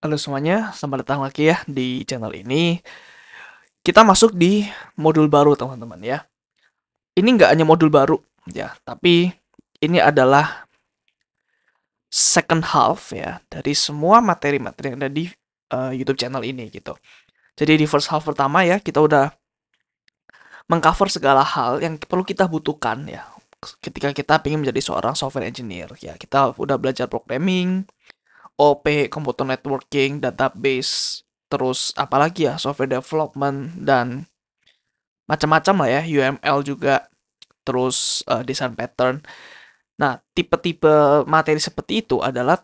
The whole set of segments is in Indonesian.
Halo semuanya, selamat datang lagi ya di channel ini. Kita masuk di modul baru teman-teman ya. Ini nggak hanya modul baru ya, tapi ini adalah second half ya dari semua materi-materi yang ada di YouTube channel ini gitu. Jadi di first half pertama ya kita udah mengcover segala hal yang perlu kita butuhkan ya ketika kita ingin menjadi seorang software engineer ya. Kita udah belajar programming, OP, computer networking, database, terus apalagi ya software development dan macam-macam lah ya, UML juga, terus design pattern. Nah, tipe-tipe materi seperti itu adalah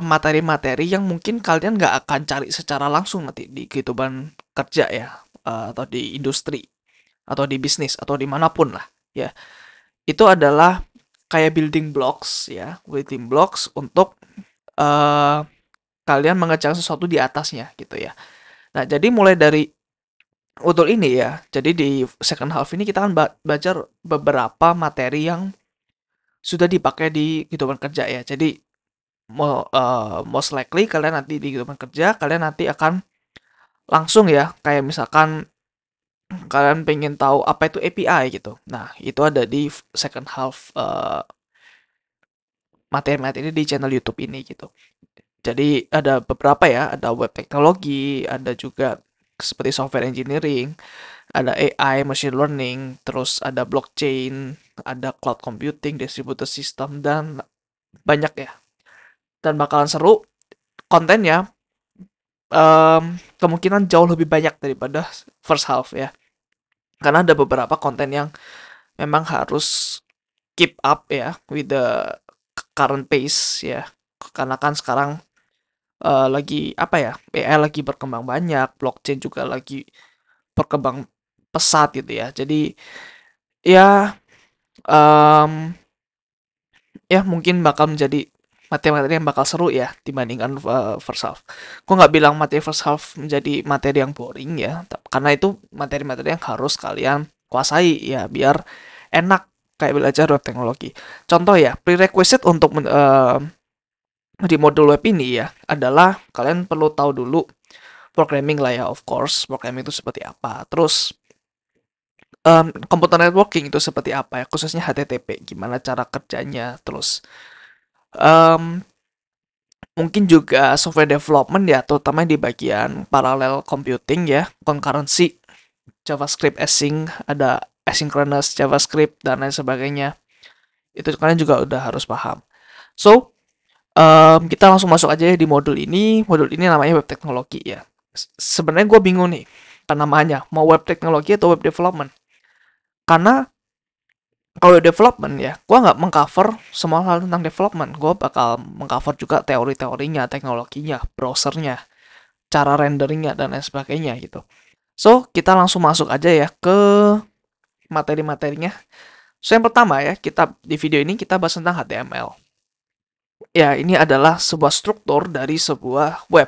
materi-materi yang mungkin kalian nggak akan cari secara langsung nanti di kehidupan kerja ya, atau di industri, atau di bisnis, atau dimanapun lah ya. Itu adalah kayak building blocks ya, building blocks untuk eh, kalian mengerjakan sesuatu di atasnya gitu ya. Nah, jadi mulai dari modul ini ya, jadi di second half ini kita akan belajar beberapa materi yang sudah dipakai di kehidupan kerja ya. Jadi most likely kalian nanti di kehidupan kerja kalian nanti akan langsung ya, kayak misalkan kalian pengen tahu apa itu API gitu. Nah, itu ada di second half materi-materi di channel YouTube ini gitu. Jadi ada beberapa ya, ada web teknologi, ada juga seperti software engineering, ada AI, machine learning, terus ada blockchain, ada cloud computing, distributed system, dan banyak ya. Dan bakalan seru kontennya, kemungkinan jauh lebih banyak daripada first half ya. Karena ada beberapa konten yang memang harus keep up ya with the current pace ya. Karena kan sekarang lagi apa ya, AI lagi berkembang banyak, blockchain juga lagi berkembang pesat gitu ya. Jadi ya um, ya mungkin bakal menjadi materi-materi yang bakal seru ya dibandingkan first half. Gue nggak bilang materi first half menjadi materi yang boring ya, karena itu materi-materi yang harus kalian kuasai ya biar enak kayak belajar web teknologi. Contoh ya, prerequisite untuk di modul web ini ya adalah kalian perlu tahu dulu programming lah ya, of course. Programming itu seperti apa. Terus computer networking itu seperti apa ya, khususnya HTTP, gimana cara kerjanya. Terus em, mungkin juga software development ya, terutama di bagian parallel computing ya, concurrency, JavaScript async, ada asynchronous JavaScript dan lain sebagainya. Itu kalian juga udah harus paham. So, kita langsung masuk aja ya di modul ini. Modul ini namanya web teknologi ya. Sebenarnya gue bingung nih namanya, mau web teknologi atau web development. Karena kalau development ya, gue nggak mengcover semua hal tentang development. Gue bakal mengcover juga teori-teorinya, teknologinya, browsernya, cara renderingnya, dan lain sebagainya gitu. So, kita langsung masuk aja ya ke materi-materinya. So, yang pertama ya, kita di video ini kita bahas tentang HTML. Ya, ini adalah sebuah struktur dari sebuah web.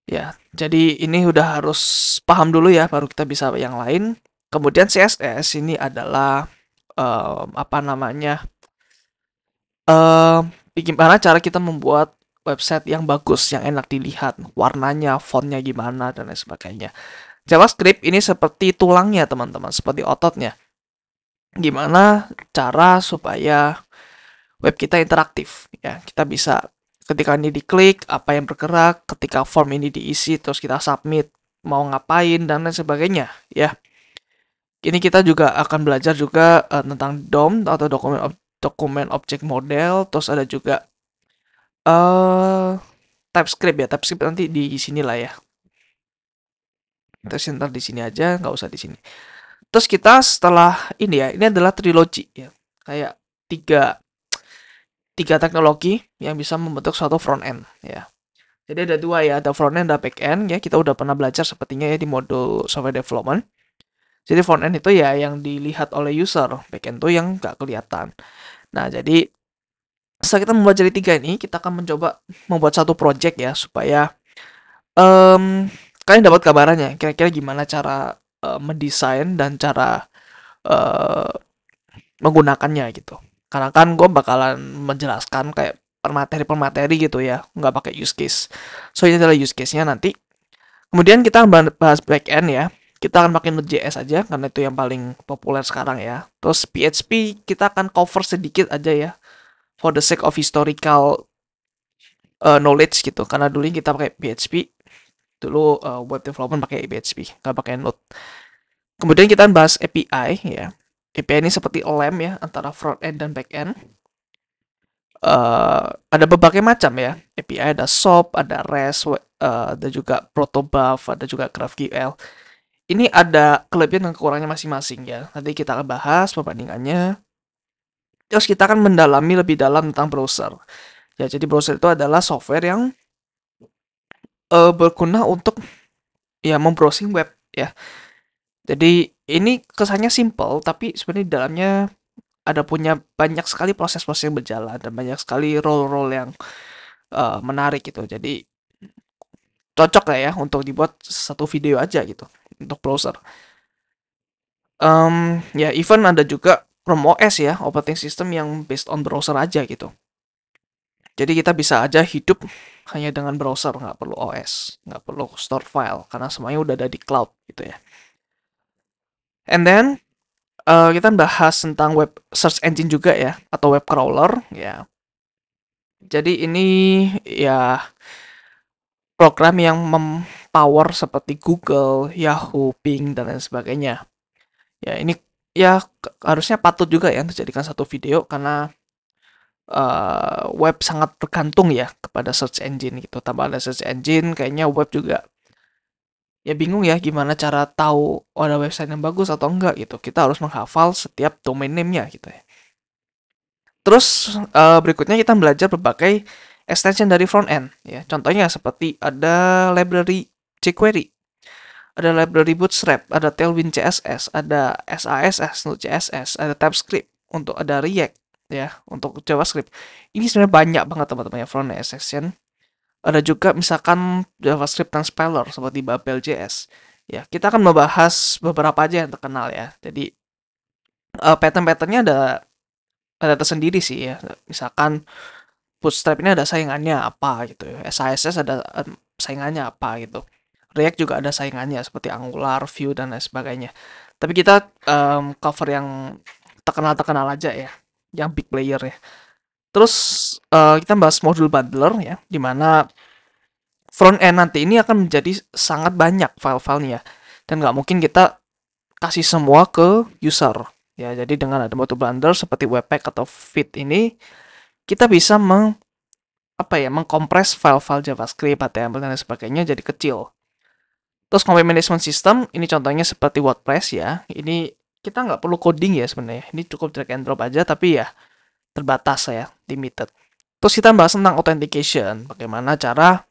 Ya, jadi ini udah harus paham dulu ya, baru kita bisa yang lain. Kemudian CSS ini adalah apa namanya? Gimana cara kita membuat website yang bagus, yang enak dilihat, warnanya, fontnya gimana dan lain sebagainya. JavaScript ini seperti tulangnya teman-teman, seperti ototnya. Gimana cara supaya web kita interaktif ya. Kita bisa ketika ini diklik, apa yang bergerak, ketika form ini diisi terus kita submit, mau ngapain dan lain sebagainya ya. Ini kita juga akan belajar juga tentang DOM atau dokumen object model, terus ada juga eh TypeScript ya. TypeScript nanti di sini lah ya. Terus ntar di sini aja, nggak usah di sini. Terus kita setelah ini ya, ini adalah trilogi ya. Kayak tiga tiga teknologi yang bisa membentuk suatu front end ya. Jadi ada dua ya, ada front end, ada back end ya. Kita udah pernah belajar sepertinya ya di modul software development. Jadi front end itu ya yang dilihat oleh user, back end itu yang nggak kelihatan. Nah, jadi setelah kita membuat jadi tiga ini, kita akan mencoba membuat satu project ya supaya kalian dapat gambarannya. Kira-kira gimana cara mendesain dan cara eh, menggunakannya gitu. Karena kan gue bakalan menjelaskan kayak per materi gitu ya, nggak pakai use case. So ini adalah use case-nya nanti. Kemudian kita bahas backend ya. Kita akan pakai Node.js aja karena itu yang paling populer sekarang ya. Terus PHP kita akan cover sedikit aja ya, for the sake of historical knowledge gitu. Karena dulu kita pakai PHP, dulu web development pakai PHP, nggak pakai Node. Kemudian kita bahas API ya. API ini seperti lem ya antara front end dan back end. Ada berbagai macam ya. API ada SOAP, ada REST, ada juga protobuf, ada juga GraphQL. Ini ada kelebihan dan kekurangannya masing-masing ya. Nanti kita akan bahas perbandingannya. Terus kita akan mendalami lebih dalam tentang browser. Ya, jadi browser itu adalah software yang berguna untuk ya membrowsing web ya. Jadi ini kesannya simple, tapi sebenarnya di dalamnya ada punya banyak sekali proses-proses yang berjalan dan banyak sekali role-role yang menarik gitu. Jadi cocok lah ya untuk dibuat satu video aja gitu untuk browser. Ya even ada juga Chrome OS ya, operating system yang based on browser aja gitu. Jadi kita bisa aja hidup hanya dengan browser, nggak perlu OS, nggak perlu store file, karena semuanya udah ada di cloud gitu ya. And then kita bahas tentang web search engine juga ya, atau web crawler ya. Jadi ini ya program yang mempower seperti Google, Yahoo, Bing, dan lain sebagainya. Ya ini ya harusnya patut juga ya dijadikan satu video karena web sangat bergantung ya kepada search engine gitu. Tanpa ada search engine, kayaknya web juga ya bingung ya gimana cara tahu ada website yang bagus atau enggak gitu. Kita harus menghafal setiap domain name-nya gitu ya. Terus berikutnya kita belajar berbagai extension dari front end ya. Contohnya seperti ada library jQuery, ada library Bootstrap, ada Tailwind CSS, ada SASS, Node.js, ada TypeScript, untuk ada React ya, untuk JavaScript. Ini sebenarnya banyak banget teman-teman ya front end extension. Ada juga misalkan JavaScript transpeller seperti Babel.js. Ya, kita akan membahas beberapa aja yang terkenal ya. Jadi pattern-patternnya ada tersendiri sih ya. Misalkan Bootstrap ini ada saingannya apa gitu ya. SASS ada saingannya apa gitu. React juga ada saingannya seperti Angular, Vue, dan lain sebagainya. Tapi kita cover yang terkenal-terkenal aja ya. Yang big player ya. Terus kita bahas module bundler ya. Dimana front end nanti ini akan menjadi sangat banyak file-filenya. Dan nggak mungkin kita kasih semua ke user. Ya, jadi dengan ada module bundler seperti Webpack atau Fit ini, kita bisa mengkompres file-file JavaScript, HTML, dan lain sebagainya jadi kecil. Terus content management system, ini contohnya seperti WordPress ya. Ini kita nggak perlu coding ya sebenarnya. Ini cukup drag and drop aja, tapi ya terbatas ya, limited. Terus kita bahas tentang authentication, bagaimana cara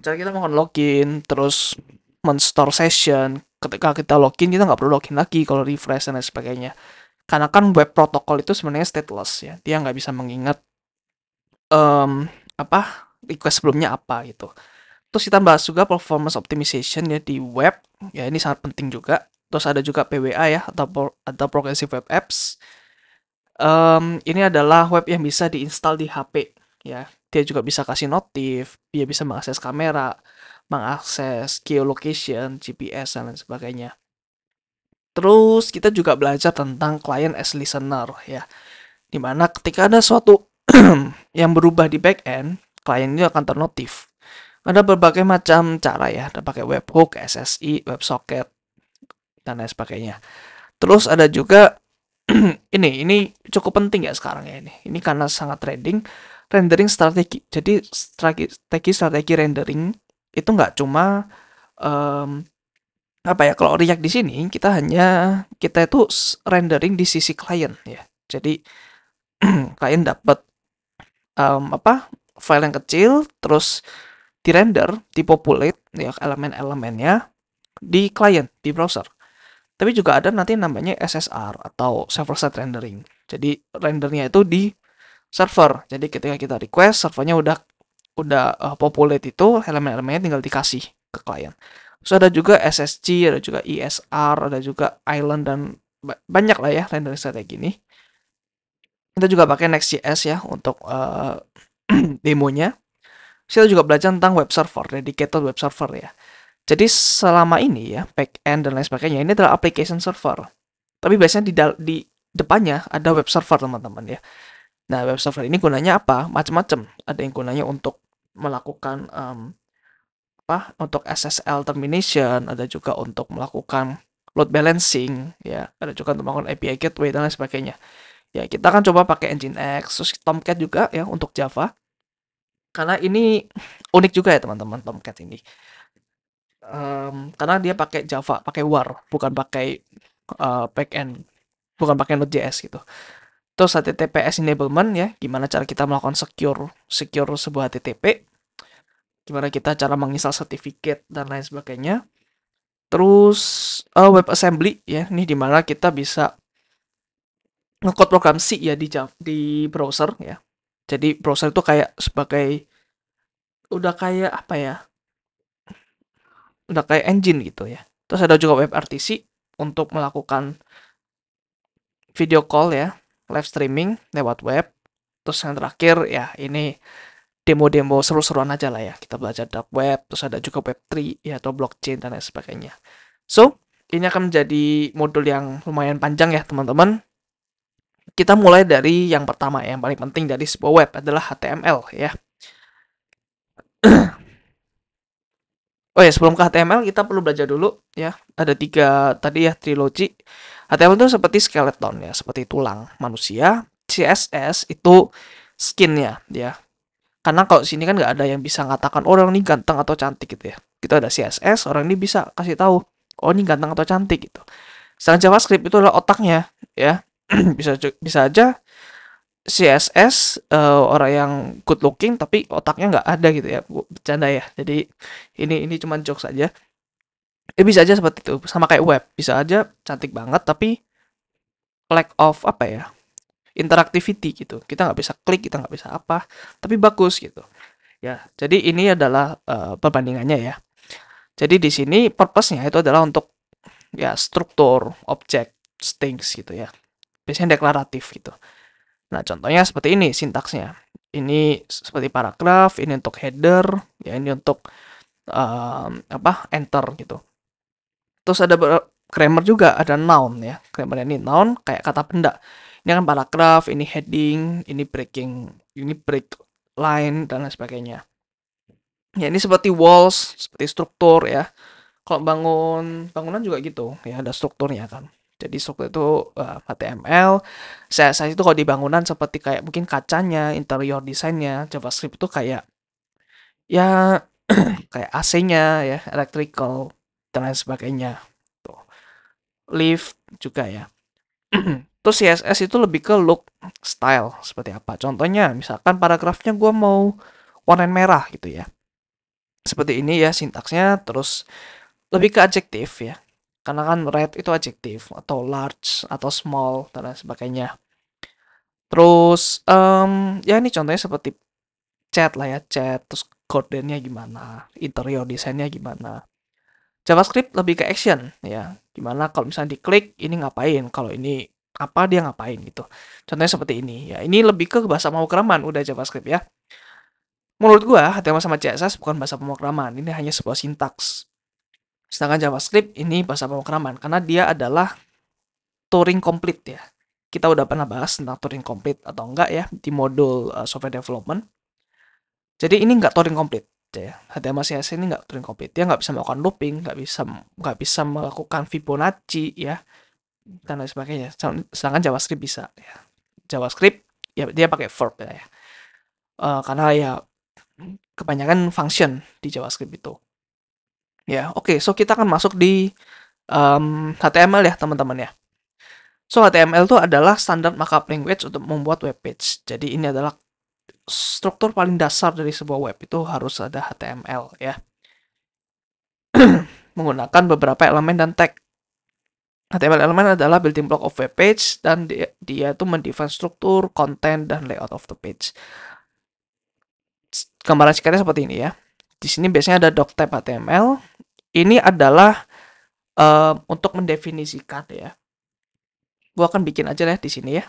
kita mau login, terus men-store session. Ketika kita login, kita nggak perlu login lagi kalau refresh dan lain sebagainya. Karena kan web protocol itu sebenarnya stateless ya, dia nggak bisa mengingat request sebelumnya apa gitu. Terus kita bahas juga performance optimization ya di web, ya ini sangat penting juga. Terus ada juga PWA ya, atau Progressive Web Apps. Ini adalah web yang bisa diinstal di HP ya. Dia juga bisa kasih notif, dia bisa mengakses kamera, mengakses geolocation, GPS, dan lain sebagainya. Terus kita juga belajar tentang client as listener ya. Dimana ketika ada suatu yang berubah di backend, klien ini akan ternotif. Ada berbagai macam cara ya, ada pakai webhook, SSI, WebSocket, dan lain sebagainya. Terus ada juga ini cukup penting ya sekarang ya ini. Ini karena sangat rendering strategi. Jadi strategi rendering itu nggak cuma kalau React di sini kita itu rendering di sisi klien ya. Jadi klien dapat file yang kecil, terus dirender, dipopulate ya elemen-elemennya di client, di browser. Tapi juga ada nanti namanya SSR atau server-side rendering. Jadi rendernya itu di server. Jadi ketika kita request, servernya udah populate itu elemen-elemennya tinggal dikasih ke client. Terus ada juga SSG, ada juga ESR, ada juga Island, dan banyak lah ya rendering strategi ini. Kita juga pakai Next.js ya untuk demonya. Kita juga belajar tentang web server, dedicated web server ya. Jadi selama ini ya, backend dan lain sebagainya, ini adalah application server. Tapi biasanya di depannya ada web server teman-teman ya. Nah, web server ini gunanya apa? Macam-macam. Ada yang gunanya untuk melakukan untuk SSL termination, ada juga untuk melakukan load balancing, ya, ada juga untuk melakukan API gateway dan lain sebagainya. Ya, kita akan coba pakai Nginx, terus Tomcat juga ya untuk Java. Karena ini unik juga ya teman-teman Tomcat ini. Karena dia pakai Java, pakai war, bukan pakai backend, bukan pakai Node.js gitu. Terus HTTPS enablement ya, gimana cara kita melakukan secure sebuah HTTP, gimana kita cara menginstal certificate dan lain sebagainya. Terus WebAssembly ya, ini dimana kita bisa nge-code program C ya di browser ya. Jadi browser itu kayak sebagai udah kayak apa ya? Udah kayak engine gitu ya. Terus ada juga WebRTC untuk melakukan video call ya, live streaming lewat web. Terus yang terakhir ya ini demo-demo seru-seruan aja lah ya. Kita belajar dark web, terus ada juga web3 ya atau blockchain dan lain sebagainya. So, ini akan menjadi modul yang lumayan panjang ya teman-teman. Kita mulai dari yang pertama, yang paling penting dari sebuah web adalah HTML ya. Oh ya, sebelum ke HTML kita perlu belajar dulu ya. Ada 3 tadi ya, trilogi. HTML itu seperti skeleton ya, seperti tulang manusia. CSS itu skinnya ya. Karena kalau sini kan nggak ada yang bisa ngatakan orang ini ganteng atau cantik gitu ya. Kita ada CSS, orang ini bisa kasih tahu, oh ini ganteng atau cantik gitu. Sedangkan JavaScript itu adalah otaknya ya. bisa aja CSS orang yang good looking tapi otaknya nggak ada gitu ya, bercanda ya. Jadi ini cuma jokes saja. Bisa aja seperti itu, sama kayak web, bisa aja cantik banget tapi lack of apa ya, interactivity gitu. Kita nggak bisa klik, kita nggak bisa apa, tapi bagus gitu. Ya, jadi ini adalah perbandingannya ya. Jadi di sini purpose-nya itu adalah untuk ya struktur, objek, things gitu ya. Biasanya deklaratif gitu. Nah, contohnya seperti ini sintaksnya. Ini seperti paragraf, ini untuk header, ya ini untuk enter gitu. Terus ada grammar juga, ada noun ya. Grammar ini noun kayak kata benda. Ini kan paragraf, ini heading, ini break line dan lain sebagainya. Ya ini seperti walls, seperti struktur ya. Kalau bangunan juga gitu, ya ada strukturnya kan. Jadi struktur itu HTML, CSS itu kalau di bangunan seperti kayak mungkin kacanya, interior desainnya, JavaScript itu kayak ya kayak AC-nya ya, electrical dan lain sebagainya. Tuh. Lift juga ya. Terus CSS itu lebih ke look, style seperti apa. Contohnya misalkan paragrafnya gue mau warna merah gitu ya. Seperti ini ya sintaksnya, terus lebih ke adjektif ya. Karena kan red itu adjektif, atau large, atau small, dan lain sebagainya. Terus, ya ini contohnya seperti chat lah ya, chat, terus gordennya gimana, interior desainnya gimana. JavaScript lebih ke action ya, gimana kalau misalnya diklik, ini ngapain, kalau ini apa dia ngapain gitu. Contohnya seperti ini ya, ini lebih ke bahasa pemrograman udah JavaScript ya. Menurut gua, HTML sama CSS bukan bahasa pemrograman, ini hanya sebuah sintaks. Sedangkan JavaScript ini bahasa pemrograman karena dia adalah Turing complete ya. Kita udah pernah bahas tentang Turing complete atau enggak ya di modul software development. Jadi ini enggak Turing complete ya. HTML CSS ini enggak Turing complete. Dia nggak bisa melakukan looping, nggak bisa melakukan Fibonacci ya dan lain sebagainya. Sedangkan JavaScript bisa ya. JavaScript ya dia pakai verb ya. Karena ya kebanyakan function di JavaScript itu. Ya, oke. So kita akan masuk di HTML ya, teman-teman ya. So, HTML itu adalah standar markup language untuk membuat web page. Jadi, ini adalah struktur paling dasar dari sebuah web itu harus ada HTML ya. Menggunakan beberapa elemen dan tag. HTML elemen adalah building block of web page dan dia itu mendefine struktur, konten, dan layout of the page. Gambaran singkatnya seperti ini ya. Di sini biasanya ada doctype HTML. Ini adalah untuk mendefinisikan ya. Gue akan bikin aja lah di sini ya.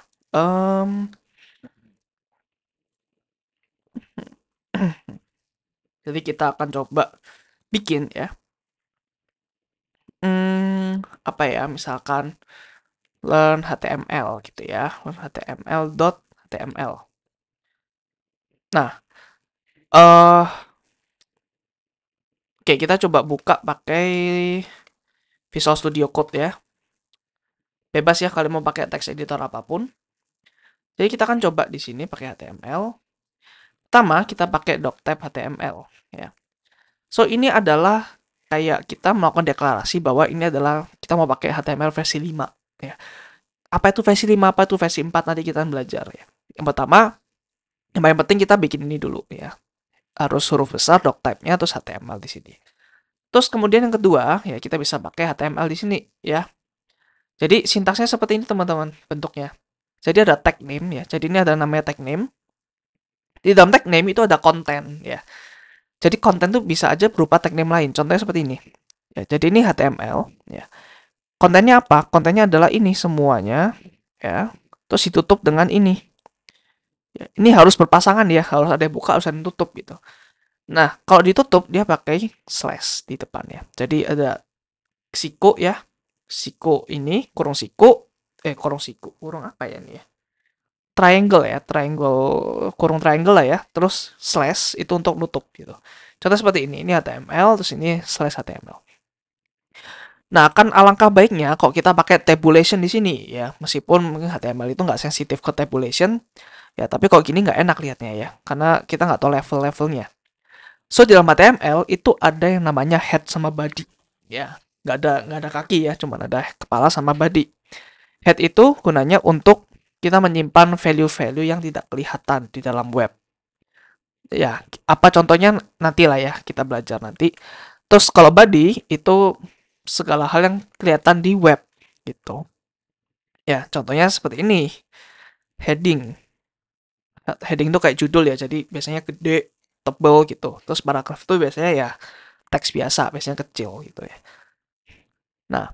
Jadi kita akan coba bikin ya. Apa ya? Misalkan learn HTML gitu ya. Learn HTML.html. Nah, oke, kita coba buka pakai Visual Studio Code ya. Bebas ya kalian mau pakai text editor apapun. Jadi kita akan coba di sini pakai HTML. Pertama, kita pakai doctype HTML ya. So, ini adalah kayak kita melakukan deklarasi bahwa ini adalah kita mau pakai HTML versi 5 ya. Apa itu versi 5, apa itu versi 4 nanti kita belajar ya. Yang pertama, yang paling penting kita bikin ini dulu ya. Harus huruf besar doctype-nya terus HTML di sini. Terus kemudian yang kedua, ya kita bisa pakai HTML di sini ya. Jadi sintaksnya seperti ini teman-teman bentuknya. Jadi ada tag name ya. Jadi ini ada namanya tag name. Di dalam tag name itu ada konten ya. Jadi konten tuh bisa aja berupa tag name lain. Contohnya seperti ini. Ya, jadi ini HTML ya. Kontennya apa? Kontennya adalah ini semuanya ya. Terus ditutup dengan ini. Ya, ini harus berpasangan ya, harus ada yang buka, harus ada yang tutup gitu. Nah, kalau ditutup dia pakai slash di depannya. Jadi ada siku ya. Siku ini kurung siku kurung apa ya ini ya? Triangle ya, kurung triangle lah ya. Terus slash itu untuk nutup gitu. Contoh seperti ini. Ini HTML, terus ini slash HTML. Nah, kan alangkah baiknya kalau kita pakai tabulation di sini ya, meskipun mungkin HTML itu nggak sensitif ke tabulation, ya tapi kalau gini nggak enak lihatnya ya, karena kita nggak tahu level-levelnya. So, di dalam HTML itu ada yang namanya head sama body, ya. Nggak ada kaki ya, cuma ada kepala sama body. Head itu gunanya untuk kita menyimpan value-value yang tidak kelihatan di dalam web. Ya, apa contohnya nanti lah ya, kita belajar nanti. Terus kalau body itu segala hal yang kelihatan di web gitu. Ya, contohnya seperti ini. Heading. Heading itu kayak judul ya, jadi biasanya gede, tebel gitu. Terus paragraf itu biasanya ya teks biasa, biasanya kecil gitu ya. Nah,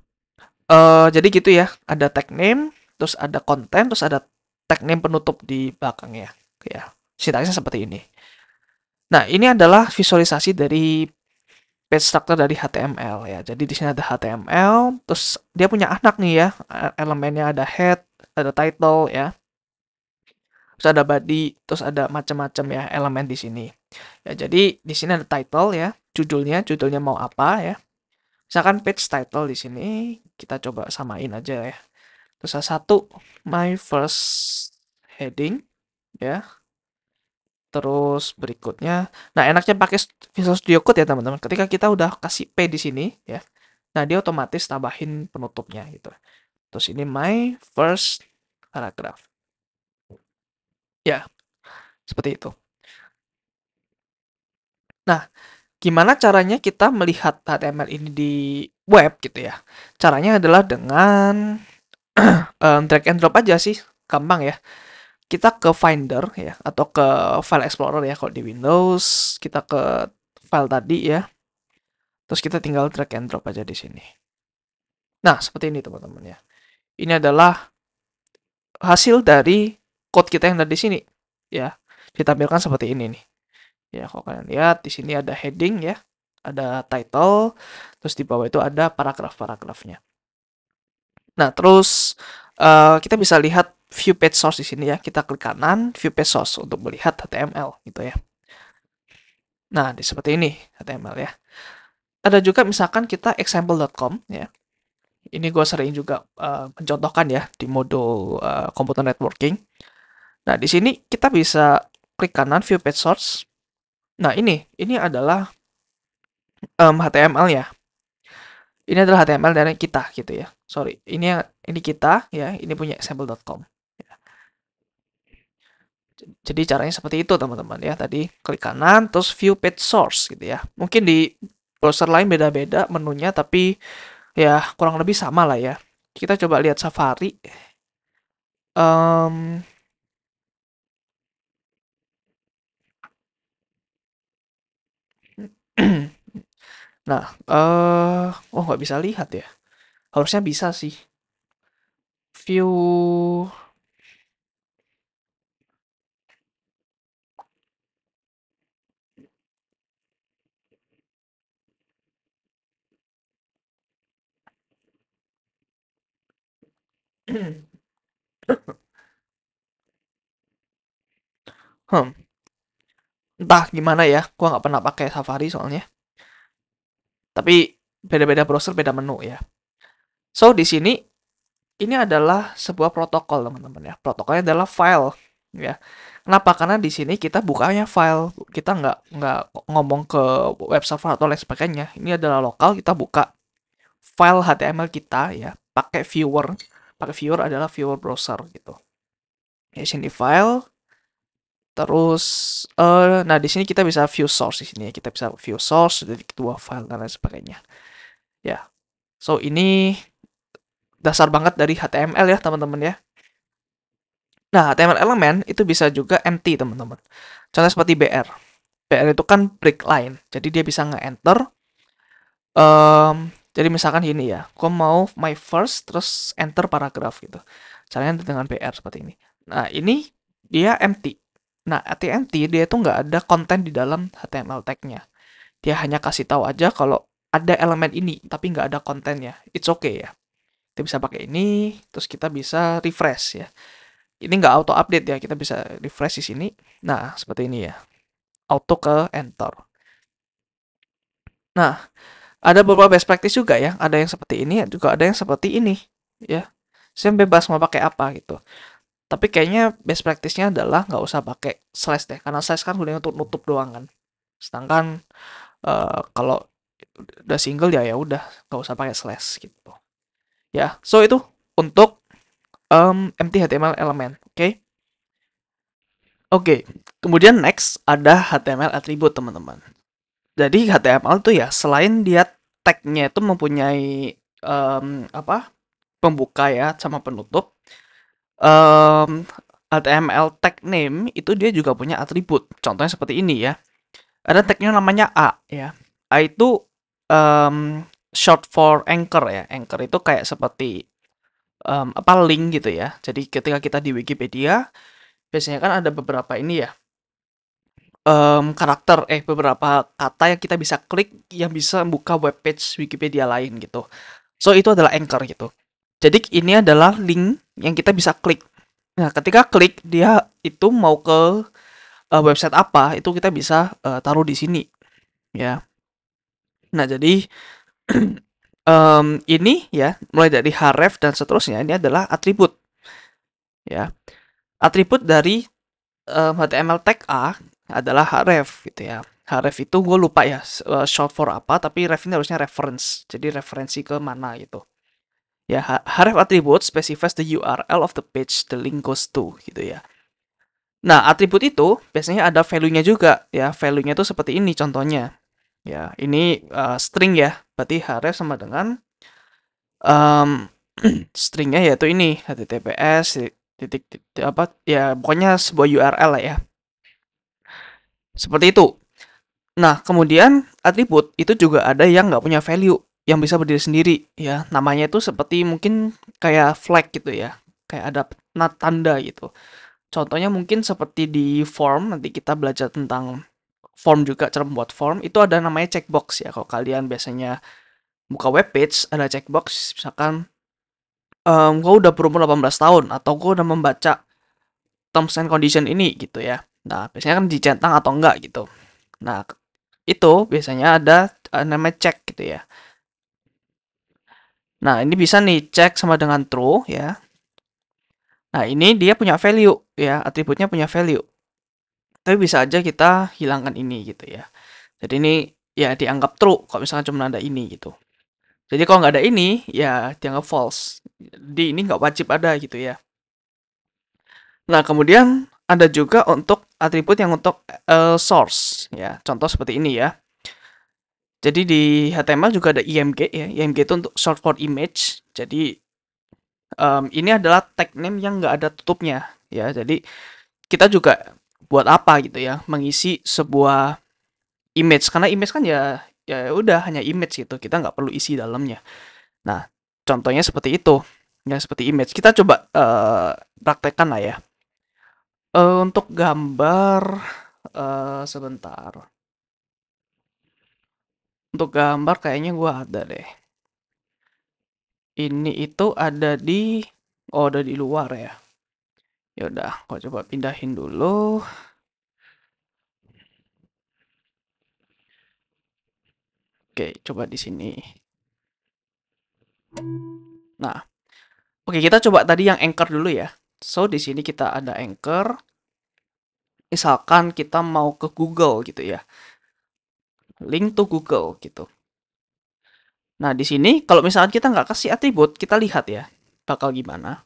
jadi gitu ya. Ada tag name, terus ada konten, terus ada tag name penutup di belakangnya. Ya, sintaksnya seperti ini. Nah, ini adalah visualisasi dari page structure dari HTML ya. Jadi di sini ada HTML, terus dia punya anak nih ya. Elemennya ada head, ada title ya. Terus ada body, terus ada macam-macam ya elemen di sini. Ya, jadi di sini ada title ya, judulnya mau apa ya. Misalkan page title di sini kita coba samain aja ya. Terus ada satu my first heading ya. Terus berikutnya, nah enaknya pakai Visual Studio Code ya teman-teman. Ketika kita udah kasih P di sini ya, nah dia otomatis tambahin penutupnya gitu. Terus ini my first paragraph. Ya, seperti itu. Nah, gimana caranya kita melihat HTML ini di web gitu ya? Caranya adalah dengan drag and drop aja sih, gampang ya. Kita ke Finder ya, atau ke File Explorer ya kalau di Windows. Kita ke file tadi ya. Terus kita tinggal drag and drop aja di sini. Nah, seperti ini teman-teman ya. Ini adalah hasil dari code kita yang ada di sini ya. Ditampilkan seperti ini nih. Ya, kalau kalian lihat di sini ada heading ya, ada title, terus di bawah itu ada paragraf-paragrafnya. Nah, terus kita bisa lihat view page source di sini ya. Kita klik kanan, view page source untuk melihat HTML gitu ya. Nah, seperti ini HTML ya. Ada juga misalkan kita example.com ya. Ini gue sering juga mencontohkan ya di modul computer networking. Nah, di sini kita bisa klik kanan view page source. Nah, ini adalah HTML ya. Ini adalah HTML dari kita gitu ya. Sorry, ini kita ya, ini punya example.com. Jadi caranya seperti itu teman-teman ya. Tadi klik kanan terus view page source gitu ya. Mungkin di browser lain beda-beda menunya tapi ya kurang lebih sama lah ya. Kita coba lihat Safari. Um, nah, oh nggak bisa lihat ya. Harusnya bisa sih. View Hmm, entah gimana ya, gua nggak pernah pakai Safari soalnya. Tapi beda-beda browser beda menu ya. So di sini ini adalah sebuah protokol teman-teman ya. Protokolnya adalah file ya. Kenapa? Karena di sini kita bukanya file, kita nggak ngomong ke web server atau lain sebagainya. Ini adalah lokal, kita buka file HTML kita ya, pakai viewer. Pakai viewer adalah viewer browser gitu. Ya sini file, terus nah di sini kita bisa view source di sini ya. Kita bisa view source, dari kedua file dan lain sebagainya. Ya. So ini dasar banget dari HTML ya teman-teman ya. Nah, HTML elemen itu bisa juga empty teman-teman. Contohnya seperti BR. BR itu kan break line, jadi dia bisa nge-enter. Jadi misalkan gini ya, aku mau my first terus enter paragraph gitu. Caranya dengan BR seperti ini. Nah, ini dia empty. Nah, arti empty dia itu nggak ada konten di dalam HTML tag-nya. Dia hanya kasih tahu aja kalau ada elemen ini, tapi nggak ada kontennya. It's okay ya. Kita bisa pakai ini, terus kita bisa refresh ya. Ini nggak auto update ya, kita bisa refresh di sini. Nah, seperti ini ya. Auto ke enter. Nah, ada beberapa best practice juga ya. Ada yang seperti ini, juga ada yang seperti ini ya. Saya bebas mau pakai apa gitu. Tapi kayaknya best practice-nya adalah nggak usah pakai slash deh, karena slash kan udah untuk nutup doang kan. Sedangkan kalau udah single ya ya udah nggak usah pakai slash gitu. Ya, so itu untuk empty HTML element, oke? Okay? Oke, kemudian next ada HTML attribute teman-teman. Jadi HTML tuh ya selain dia tag-nya itu mempunyai apa pembuka ya sama penutup, HTML tag name itu dia juga punya atribut. Contohnya seperti ini ya. Ada tagnya namanya A ya. A itu short for anchor ya. Anchor itu kayak seperti apa link gitu ya. Jadi ketika kita di Wikipedia biasanya kan ada beberapa ini ya karakter beberapa kata yang kita bisa klik yang bisa buka webpage Wikipedia lain gitu. So itu adalah anchor gitu. Jadi ini adalah link yang kita bisa klik. Nah, ketika klik dia itu mau ke website apa itu kita bisa taruh di sini ya. Nah, jadi ini ya mulai dari href dan seterusnya ini adalah atribut ya. Atribut dari HTML tag A adalah href gitu ya. Href itu gue lupa ya short for apa, tapi ref ini harusnya reference. Jadi referensi ke mana gitu. Ya, href attribute specifies the URL of the page the link goes to gitu ya. Nah, atribut itu biasanya ada value-nya juga ya. Value-nya itu seperti ini contohnya. Ya, ini string ya. Berarti href sama dengan stringnya yaitu ini https titik, titik apa ya pokoknya sebuah URL lah ya. Seperti itu. Nah, kemudian atribut itu juga ada yang nggak punya value, yang bisa berdiri sendiri, ya. Namanya itu seperti mungkin kayak flag gitu ya, kayak ada tanda gitu. Contohnya mungkin seperti di form, nanti kita belajar tentang form juga, cara membuat form, itu ada namanya checkbox ya. Kalau kalian biasanya buka web page, ada checkbox, misalkan, gue udah berumur 18 tahun, atau gue udah membaca terms and condition ini gitu ya. Nah, biasanya kan dicentang atau enggak gitu. Nah, itu biasanya ada namanya check gitu ya. Nah, ini bisa nih cek sama dengan true ya. Nah, ini dia punya value ya, atributnya punya value. Tapi bisa aja kita hilangkan ini gitu ya. Jadi ini ya dianggap true kalau misalnya cuma ada ini gitu. Jadi kalau nggak ada ini ya dianggap false. Di ini nggak wajib ada gitu ya. Nah, kemudian ada juga untuk atribut yang untuk source ya. Contoh seperti ini ya. Jadi di HTML juga ada IMG ya. IMG itu untuk short for image. Jadi ini adalah tag name yang nggak ada tutupnya ya. Jadi kita juga buat apa gitu ya, mengisi sebuah image karena image kan ya ya udah hanya image gitu. Kita nggak perlu isi dalamnya. Nah, contohnya seperti itu. Ya seperti image. Kita coba praktekkan lah ya. Untuk gambar sebentar. Untuk gambar kayaknya gua ada deh. Ini itu ada di Oh, udah di luar ya. Ya udah, gua coba pindahin dulu. Oke, coba di sini. Nah, oke, kita coba tadi yang Anchor dulu ya. So, di sini kita ada Anchor. Misalkan kita mau ke Google gitu ya. Link to Google gitu. Nah, di sini kalau misalkan kita nggak kasih atribut, kita lihat ya. Bakal gimana.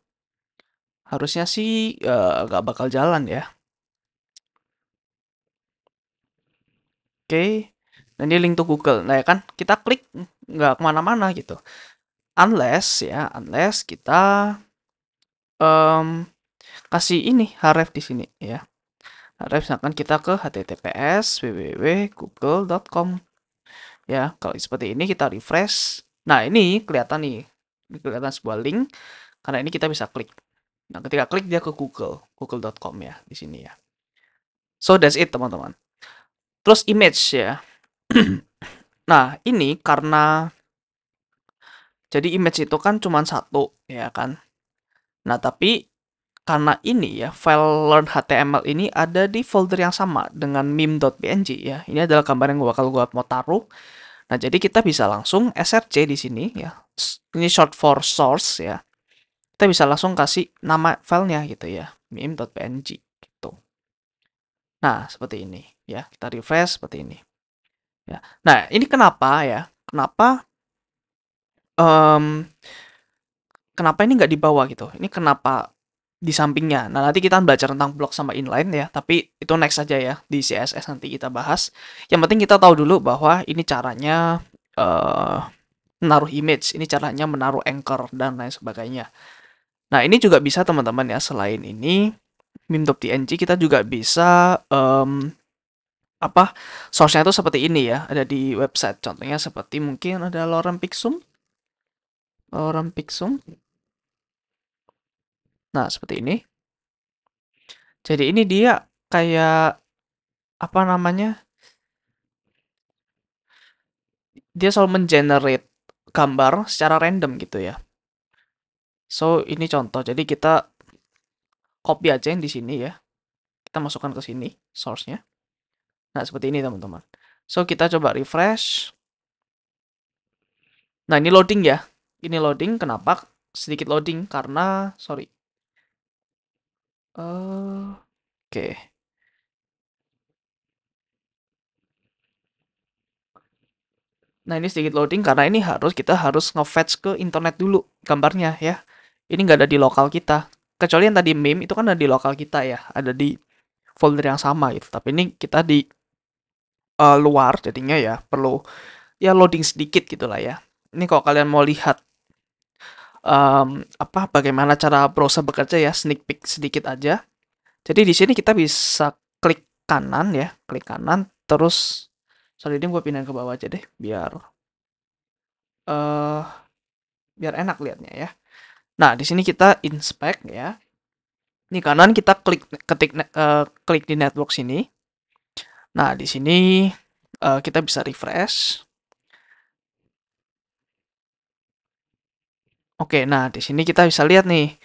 Harusnya sih nggak bakal jalan ya. Oke. Nah, ini link to Google. Nah, ya kan kita klik nggak kemana-mana gitu. Unless kita em, kasih ini href di sini ya. Href misalkan kita ke https www.google.com ya. Kalau seperti ini kita refresh. Nah, ini kelihatan nih. Ini kelihatan sebuah link karena ini kita bisa klik. Nah, ketika klik dia ke Google, google.com ya di sini ya. So that's it teman-teman. Terus image ya. Nah, ini karena jadi image itu kan cuma satu ya kan. Nah, tapi karena ini ya, file learn HTML ini ada di folder yang sama dengan meme.png ya. Ini adalah gambar yang gua mau taruh. Nah, jadi kita bisa langsung src di sini ya. Ini short for source ya. Kita bisa langsung kasih nama filenya gitu ya, meme.png gitu. Nah, seperti ini ya. Kita refresh seperti ini. Ya. Nah, ini kenapa ya? Em, kenapa ini nggak di bawah gitu? Ini kenapa di sampingnya? Nah, nanti kita belajar tentang block sama inline ya, tapi itu next aja ya, di CSS nanti kita bahas. Yang penting kita tahu dulu bahwa ini caranya menaruh image, ini caranya menaruh anchor, dan lain sebagainya. Nah, ini juga bisa teman-teman ya, selain ini, meme.png kita juga bisa, source-nya itu seperti ini ya, ada di website. Contohnya seperti mungkin ada Lorem Pixum. Lorem Pixum. Nah, seperti ini. Jadi ini dia kayak apa namanya? Dia selalu mengenerate gambar secara random gitu ya. So, ini contoh. Jadi kita copy aja yang di sini ya. Kita masukkan ke sini source-nya. Nah, seperti ini teman-teman. So, kita coba refresh. Nah, ini loading ya. Ini loading. Kenapa? Sedikit loading karena sorry. Oke. Nah, ini sedikit loading karena ini kita harus nge-fetch ke internet dulu gambarnya ya. Ini nggak ada di lokal kita. Kecuali yang tadi meme itu kan ada di lokal kita ya, ada di folder yang sama gitu. Tapi ini kita di luar jadinya ya perlu ya loading sedikit gitulah ya. Ini kalau kalian mau lihat bagaimana cara browser bekerja ya, sneak peek sedikit aja. Jadi di sini kita bisa klik kanan ya, klik kanan terus sorry ini gue pindahin ke bawah aja deh eh biar enak lihatnya ya. Nah, di sini kita inspect ya. Ini kanan kita klik di network sini. Nah, di sini kita bisa refresh. Oke, nah di sini kita bisa lihat nih.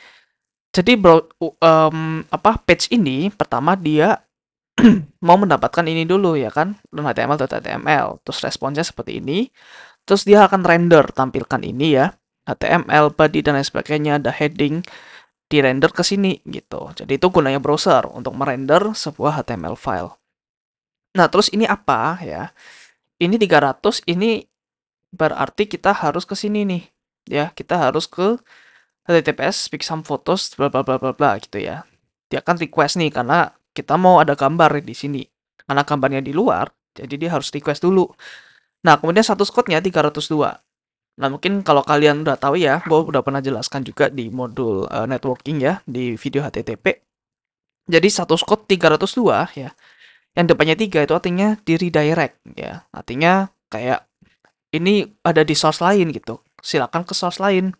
Jadi page ini pertama dia mau mendapatkan ini dulu ya kan, HTML. Terus responsnya seperti ini. Terus dia akan render tampilkan ini ya, HTML, body dan lain sebagainya, ada heading di render ke sini gitu. Jadi itu gunanya browser untuk merender sebuah HTML file. Nah, terus ini apa ya? Ini 300, ini berarti kita harus ke sini nih. Ya, kita harus ke https pick some photos bla bla bla bla bla gitu ya. Dia akan request nih karena kita mau ada gambar di sini. Karena gambarnya di luar, jadi dia harus request dulu. Nah, kemudian status code-nya 302. Nah, mungkin kalau kalian udah tahu ya, gue udah pernah jelaskan juga di modul networking ya, di video HTTP. Jadi status code 302 ya, yang depannya 3 itu artinya di redirect ya. Artinya kayak ini ada di source lain gitu. Silakan ke source lain.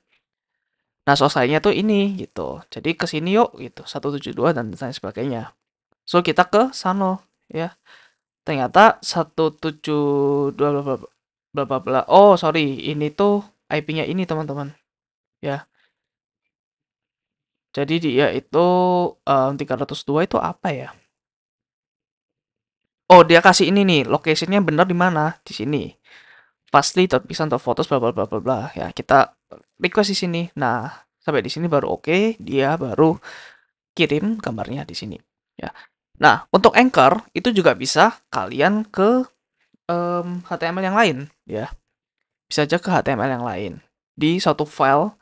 Nah, source lainnya tuh ini gitu. Jadi ke sini yuk gitu, 172 dan lain sebagainya. So, kita ke sana ya. Ternyata 172 bla bla bla bla bla. Oh, sorry, ini tuh IP-nya ini teman-teman. Ya. Jadi dia itu 302 itu apa ya? Oh, dia kasih ini nih, location-nya bener di mana? Di sini. Fastly.pixel.photos bla bla bla bla bla. Ya, kita request di sini. Nah, sampai di sini baru oke, dia baru kirim gambarnya di sini. Ya. Nah, untuk Anchor itu juga bisa kalian ke HTML yang lain, ya. Bisa aja ke HTML yang lain di satu file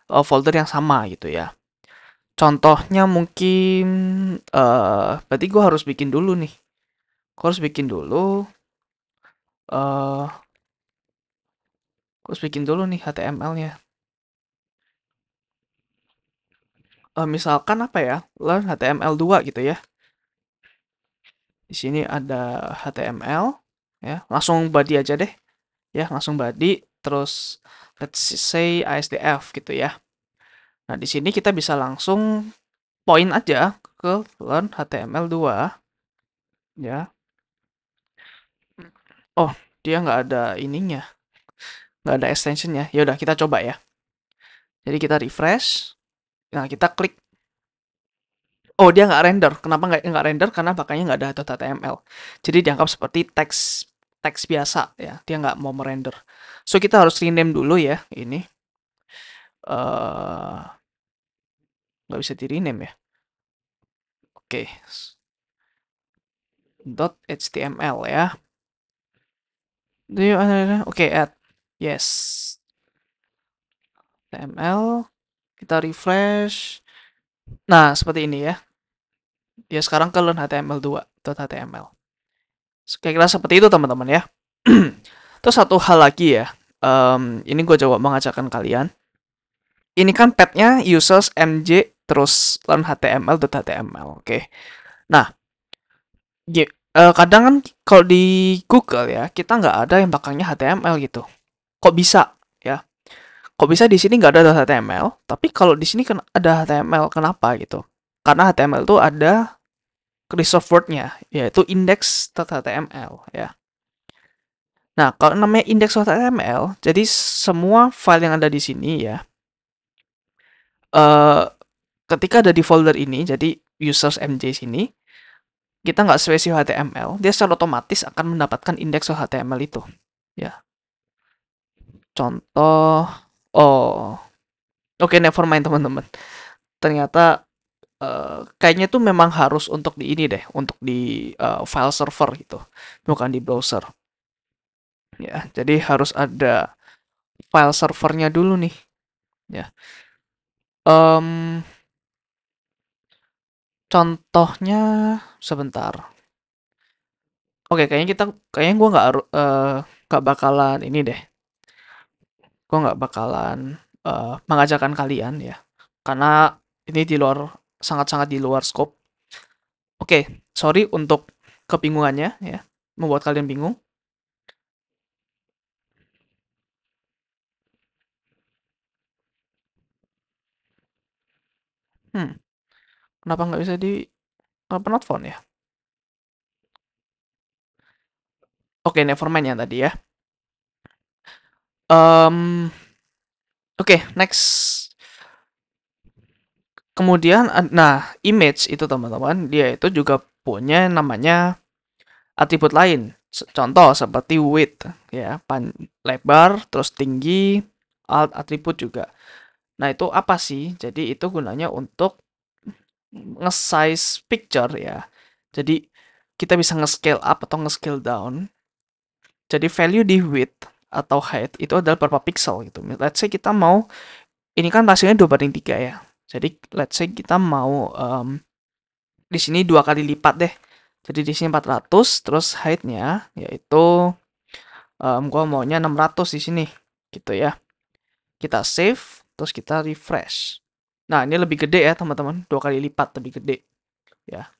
folder yang sama gitu ya. Contohnya mungkin berarti gue harus bikin dulu nih. Gue harus bikin dulu eh gue harus bikin dulu nih HTML-nya. Misalkan apa ya? Learn HTML 2 gitu ya. Di sini ada HTML ya, langsung body aja deh. Ya, langsung body terus let's say ASDF gitu ya. Nah, di sini kita bisa langsung point aja ke learn HTML 2 ya. Oh, dia nggak ada ininya, nggak ada extensionnya. Ya udah kita coba ya. Jadi kita refresh. Nah, kita klik. Oh, dia nggak render. Kenapa nggak render? Karena pakainya nggak ada .html. Jadi dianggap seperti teks teks biasa ya. Dia nggak mau merender. So kita harus rename dulu ya. Ini eh nggak bisa di rename ya. Oke, .html ya. Oke, add. Yes. HTML. Kita refresh. Nah, seperti ini ya. Ya sekarang ke learn HTML2.html. Kira-kira seperti itu teman-teman ya. Terus satu hal lagi ya. Ini gue coba mengajarkan kalian. Ini kan path-nya users mj terus learn html.html. Oke. Nah, kadang kan kalau di Google ya, kita nggak ada yang belakangnya HTML gitu. Kok bisa ya? Kok bisa di sini nggak ada HTML, tapi kalau di sini kan ada HTML, kenapa gitu? Karena HTML itu ada resource word-nya, yaitu index.html ya. Nah, kalau namanya index.html, jadi semua file yang ada di sini ya, eh ketika ada di folder ini, jadi users mj sini, kita nggak spesify HTML, dia secara otomatis akan mendapatkan index.html itu. Ya, contoh, oh, oke, never mind teman-teman. Ternyata kayaknya tuh memang harus untuk di ini deh, untuk di file server gitu, bukan di browser. Ya, jadi harus ada file servernya dulu nih. Ya, um, contohnya sebentar. Oke, kayaknya gue nggak bakalan ini deh. Gue nggak bakalan mengajarkan kalian ya, karena ini di luar sangat-sangat di luar scope. Oke, sorry untuk kebingungannya ya, membuat kalian bingung. Hmm, kenapa nggak bisa di not found ya? Oke, nevermind yang tadi ya. Oke, next. Kemudian, nah, image itu teman-teman, dia itu juga punya namanya atribut lain. Contoh seperti width, ya, lebar, terus tinggi, alt atribut juga. Nah, itu apa sih? Jadi itu gunanya untuk nge-size picture ya. Jadi kita bisa nge-scale up atau nge-scale down. Jadi value di width atau height itu adalah berapa pixel gitu. Let's say kita mau, ini kan hasilnya 2:3 ya. Jadi let's say kita mau di sini 2 kali lipat deh. Jadi di sini 400, terus height-nya yaitu gua maunya 600 di sini gitu ya. Kita save, terus kita refresh. Nah, ini lebih gede ya, teman-teman. 2 kali lipat lebih gede ya.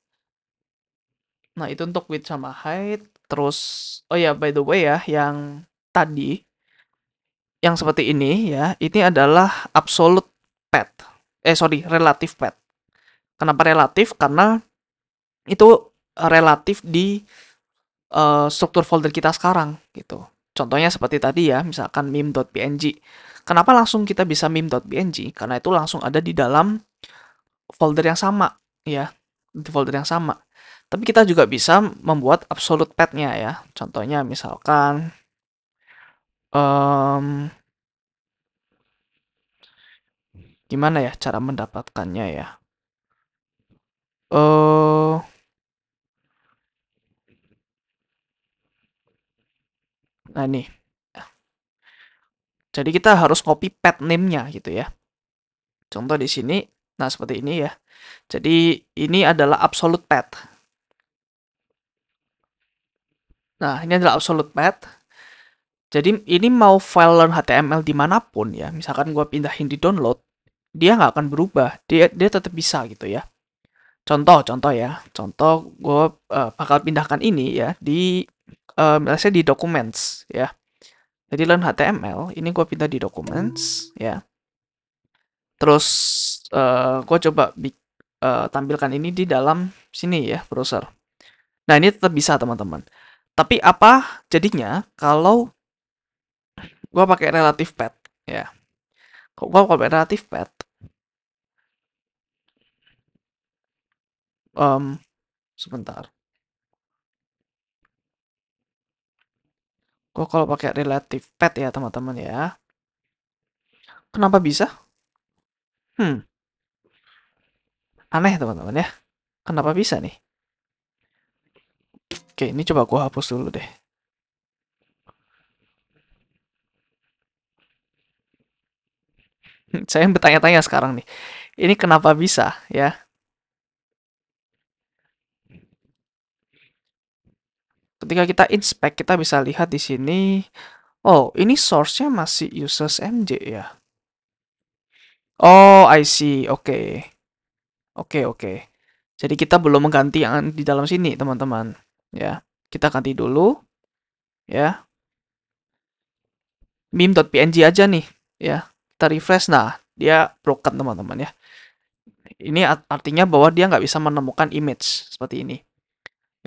Nah, itu untuk width sama height. Terus, oh ya, by the way ya, yang tadi, yang seperti ini ya, ini adalah absolute path. Sorry, relative path. Kenapa relatif? Karena itu relatif di struktur folder kita sekarang gitu. Contohnya seperti tadi ya, misalkan meme.png. Kenapa langsung kita bisa meme.png? Karena itu langsung ada di dalam folder yang sama ya, di folder yang sama. Tapi kita juga bisa membuat absolute path-nya ya. Contohnya misalkan em, gimana ya cara mendapatkannya ya? Eh, nah nih. Jadi kita harus copy path name-nya gitu ya. Contoh di sini, nah seperti ini ya. Jadi ini adalah absolute path. Nah, ini adalah absolute path. Jadi ini mau file learn HTML dimanapun ya. Misalkan gue pindahin di download, dia nggak akan berubah. Dia tetap bisa gitu ya. Contoh ya. Contoh gue bakal pindahkan ini ya di misalnya di documents ya. Jadi learn HTML, ini gue pindah di documents ya. Terus gue coba tampilkan ini di dalam sini ya, browser. Nah, ini tetap bisa teman-teman. Tapi apa jadinya kalau gue pakai relative path ya? Kok gue pakai relative path? Sebentar. Gue kalau pakai relative path ya teman-teman ya. Kenapa bisa? Hmm, aneh teman-teman ya. Kenapa bisa nih? Oke, ini coba gue hapus dulu deh. Saya yang bertanya-tanya sekarang nih. Ini kenapa bisa ya? Ketika kita inspect, kita bisa lihat di sini. Oh, ini source-nya masih users MJ ya. Oh, I see. Oke. Oke. Jadi kita belum mengganti yang di dalam sini, teman-teman. Ya, kita ganti dulu. Ya, meme.png aja nih. Ya, kita refresh. Nah, dia broken, teman-teman ya. Ini artinya bahwa dia nggak bisa menemukan image seperti ini.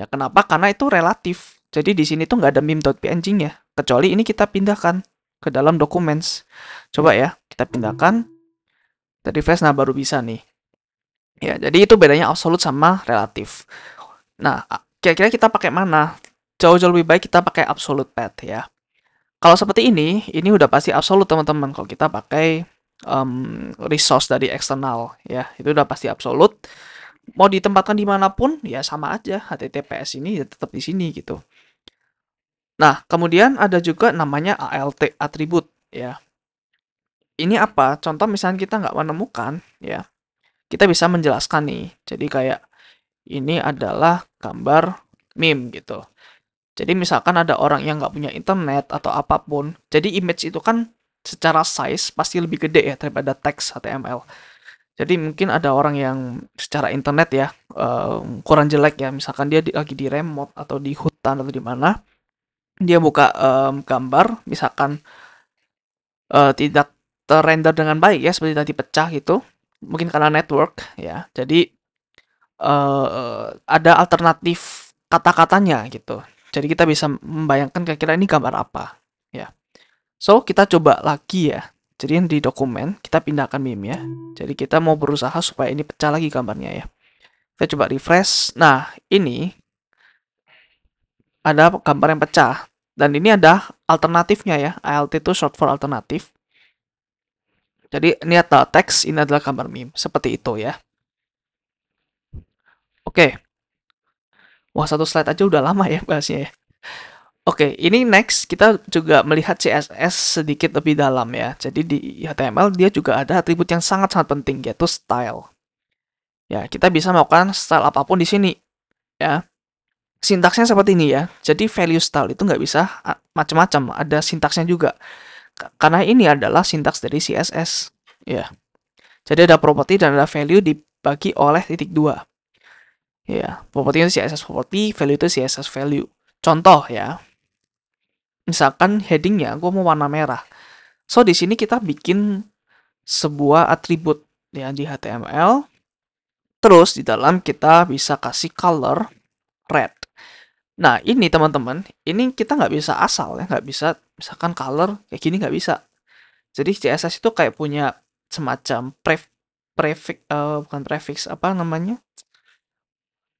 Ya, kenapa? Karena itu relatif. Jadi di sini tuh nggak ada meme.png-nya. Kecuali ini kita pindahkan ke dalam documents. Coba ya, kita pindahkan. Kita refresh, nah baru bisa nih. Ya, jadi itu bedanya absolute sama relatif. Nah, kira-kira kita pakai mana? Jauh-jauh lebih baik kita pakai absolute path ya. Kalau seperti ini udah pasti absolute teman-teman. Kalau kita pakai resource dari eksternal ya, itu udah pasti absolute. Mau ditempatkan dimanapun ya sama aja. HTTPS ini ya tetap di sini gitu. Nah, kemudian ada juga namanya ALT attribute ya. Ini apa? Contoh misalnya kita nggak menemukan ya, kita bisa menjelaskan nih. Jadi kayak ini adalah gambar meme gitu. Jadi misalkan ada orang yang nggak punya internet atau apapun, jadi image itu kan secara size pasti lebih gede ya daripada teks HTML. Jadi mungkin ada orang yang secara internet ya kurang jelek ya, misalkan dia lagi di remote atau di hutan atau di mana, dia buka gambar, misalkan tidak terrender dengan baik ya, seperti tadi pecah gitu, mungkin karena network ya. Jadi ada alternatif kata-katanya gitu. Jadi kita bisa membayangkan kira-kira ini gambar apa ya. So, kita coba lagi ya. Jadi yang di dokumen kita pindahkan meme ya. Jadi kita mau berusaha supaya ini pecah lagi gambarnya ya. Kita coba refresh. Nah, ini ada gambar yang pecah. Dan ini ada alternatifnya ya. ALT itu short for alternatif. Jadi ini adalah teks, ini adalah gambar meme. Seperti itu ya. Oke. Wah, satu slide aja udah lama ya bahasnya ya. Oke, ini next kita juga melihat CSS sedikit lebih dalam ya. Jadi di HTML dia juga ada atribut yang sangat-sangat penting yaitu style. Ya, kita bisa melakukan style apapun di sini ya. Sintaksnya seperti ini ya. Jadi value style itu nggak bisa macam-macam, ada sintaksnya juga. Karena ini adalah sintaks dari CSS ya. Jadi ada property dan ada value dibagi oleh titik dua. Ya, property itu CSS property, value itu CSS value. Contoh ya, misalkan headingnya gue mau warna merah. So di sini kita bikin sebuah atribut ya di HTML. Terus di dalam kita bisa kasih color red. Nah ini teman-teman, ini kita nggak bisa asal ya, nggak bisa misalkan color kayak gini nggak bisa. Jadi CSS itu kayak punya semacam prefix, bukan prefix, apa namanya?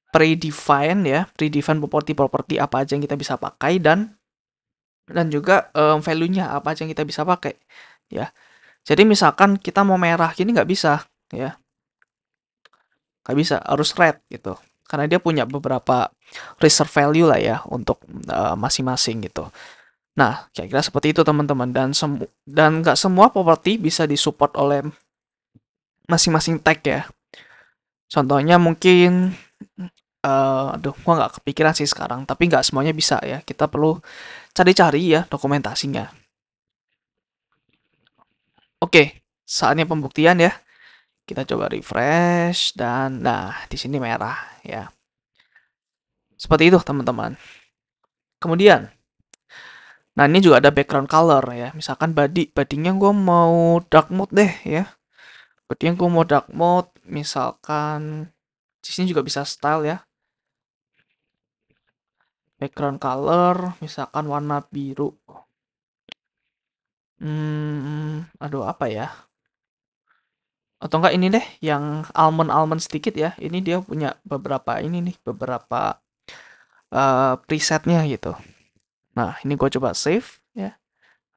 Predefine ya, predefine properti apa aja yang kita bisa pakai dan juga value-nya apa aja yang kita bisa pakai ya. Jadi misalkan kita mau merah gini nggak bisa ya, nggak bisa, harus red gitu. Karena dia punya beberapa reserve value lah ya untuk masing-masing gitu. Nah, kira-kira seperti itu teman-teman, dan nggak semua properti bisa disupport oleh masing-masing tag ya. Contohnya mungkin aduh, gua nggak kepikiran sih sekarang, tapi nggak semuanya bisa ya. Kita perlu cari-cari ya dokumentasinya. Oke, saatnya pembuktian ya. Kita coba refresh dan nah, di sini merah ya. Seperti itu teman-teman. Kemudian, nah ini juga ada background color ya. Misalkan badinya gue mau dark mode deh ya. Badinya gue mau dark mode, misalkan di sini juga bisa style ya. Background color, misalkan warna biru. Aduh apa ya? Atau enggak ini deh, yang almond sedikit ya. Ini dia punya beberapa ini nih, beberapa presetnya gitu. Nah, ini gue coba save ya,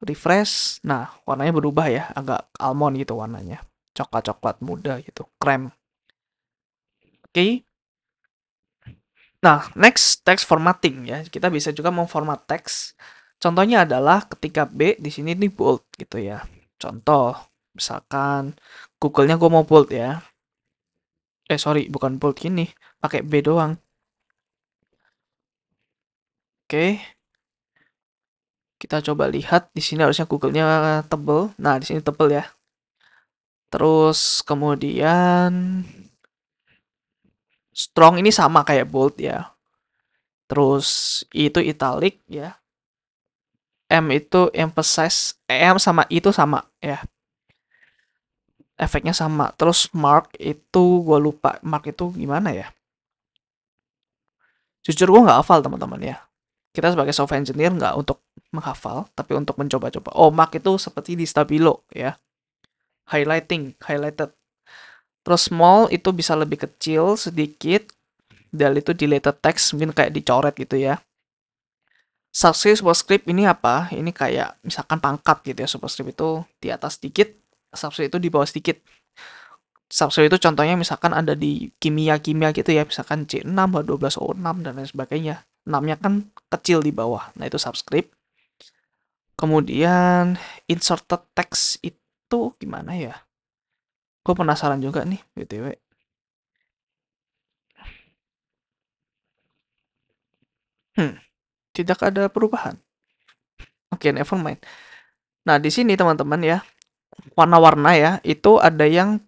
refresh. Nah, warnanya berubah ya, agak almond gitu warnanya. Coklat-coklat muda gitu, krem. Oke. Nah, next text formatting ya. Kita bisa juga memformat teks. Contohnya adalah ketika B di sini nih bold gitu ya. Contoh, misalkan Google-nya gue mau bold ya. Sorry, bukan bold gini, pakai B doang. Oke. Kita coba lihat di sini harusnya Google-nya tebel. Nah, di sini tebel ya. Terus kemudian strong ini sama kayak bold ya. Terus I itu italic ya. M itu emphasize, M sama I itu sama ya. Efeknya sama. Terus mark itu gue lupa. Mark itu gimana ya? Jujur gue nggak hafal teman-teman ya. Kita sebagai software engineer nggak untuk menghafal, tapi untuk mencoba-coba. Oh, mark itu seperti di stabilo ya. Highlighted. Terus small itu bisa lebih kecil sedikit. Dan itu deleted text, mungkin kayak dicoret gitu ya. Subscript, superscript ini apa? Ini kayak misalkan pangkat gitu ya. Superscript itu di atas sedikit, subscript itu di bawah sedikit. Subscript itu contohnya misalkan ada di kimia-kimia gitu ya. Misalkan C6, H12O6, dan lain sebagainya. 6-nya kan kecil di bawah. Nah, itu subscript. Kemudian inserted text itu gimana ya? Gue penasaran juga nih, BTW. Tidak ada perubahan. Oke, never mind. Nah, di sini teman-teman ya, warna-warna ya, itu ada yang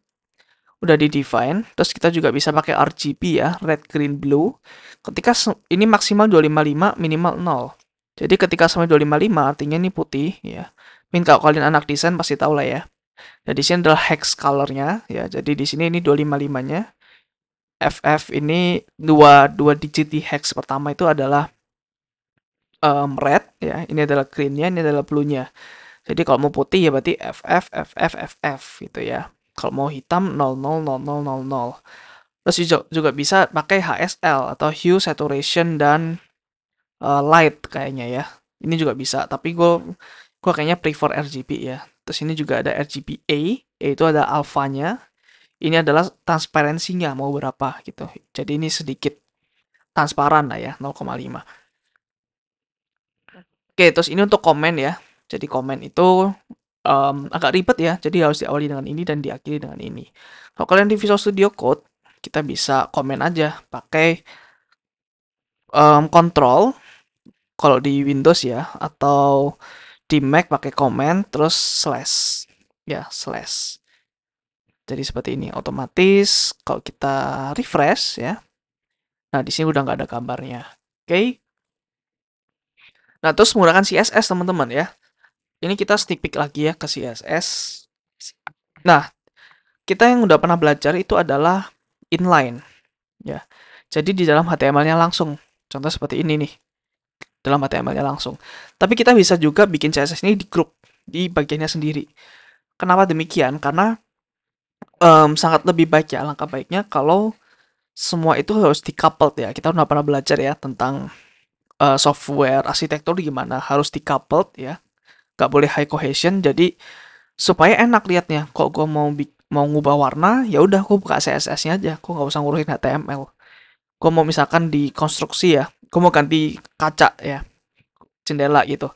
udah di-define, terus kita juga bisa pakai RGB ya, red, green, blue. Ketika ini maksimal 255, minimal 0. Jadi ketika sampai 255 artinya ini putih ya. Mungkin kalau kalian anak desain pasti tahu lah ya. Nah, di sini adalah hex colornya ya. Jadi di sini ini 255-nya. FF ini dua digit di hex pertama itu adalah red ya. Ini adalah green-nya, ini adalah blue-nya. Jadi kalau mau putih ya berarti FF gitu ya. Kalau mau hitam 000000. Terus juga bisa pakai HSL atau hue, saturation, dan light kayaknya ya. Ini juga bisa, tapi gue kayaknya prefer RGB ya. Terus ini juga ada RGBA, yaitu ada alfanya. Ini adalah transparansinya mau berapa gitu. Jadi ini sedikit transparan lah ya, 0,5. Oke, terus ini untuk komen ya. Jadi komen itu agak ribet ya. Jadi harus diawali dengan ini dan diakhiri dengan ini. Kalau kalian di Visual Studio Code, kita bisa komen aja pakai control kalau di Windows ya, atau di Mac pakai comment terus slash ya, slash. Jadi seperti ini otomatis kalau kita refresh ya. Nah, di sini udah nggak ada gambarnya. Oke. Nah, terus menggunakan CSS teman-teman ya. Ini kita sneak peek lagi ya ke CSS. Nah, kita yang udah pernah belajar itu adalah inline ya. Jadi di dalam HTML-nya langsung. Contoh seperti ini nih. Dalam HTML-nya langsung. Tapi kita bisa juga bikin CSS ini di grup di bagiannya sendiri. Kenapa demikian? Karena sangat lebih baik ya, langkah baiknya kalau semua itu harus di-coupled ya. Kita udah pernah belajar ya tentang software arsitektur gimana, harus di-coupled ya. Nggak boleh high cohesion, jadi supaya enak liatnya. Kok gue mau ngubah warna, ya udah gue buka CSS-nya aja, gue nggak usah ngurusin HTML. Gue mau misalkan di konstruksi ya, gue mau ganti kaca ya, jendela gitu.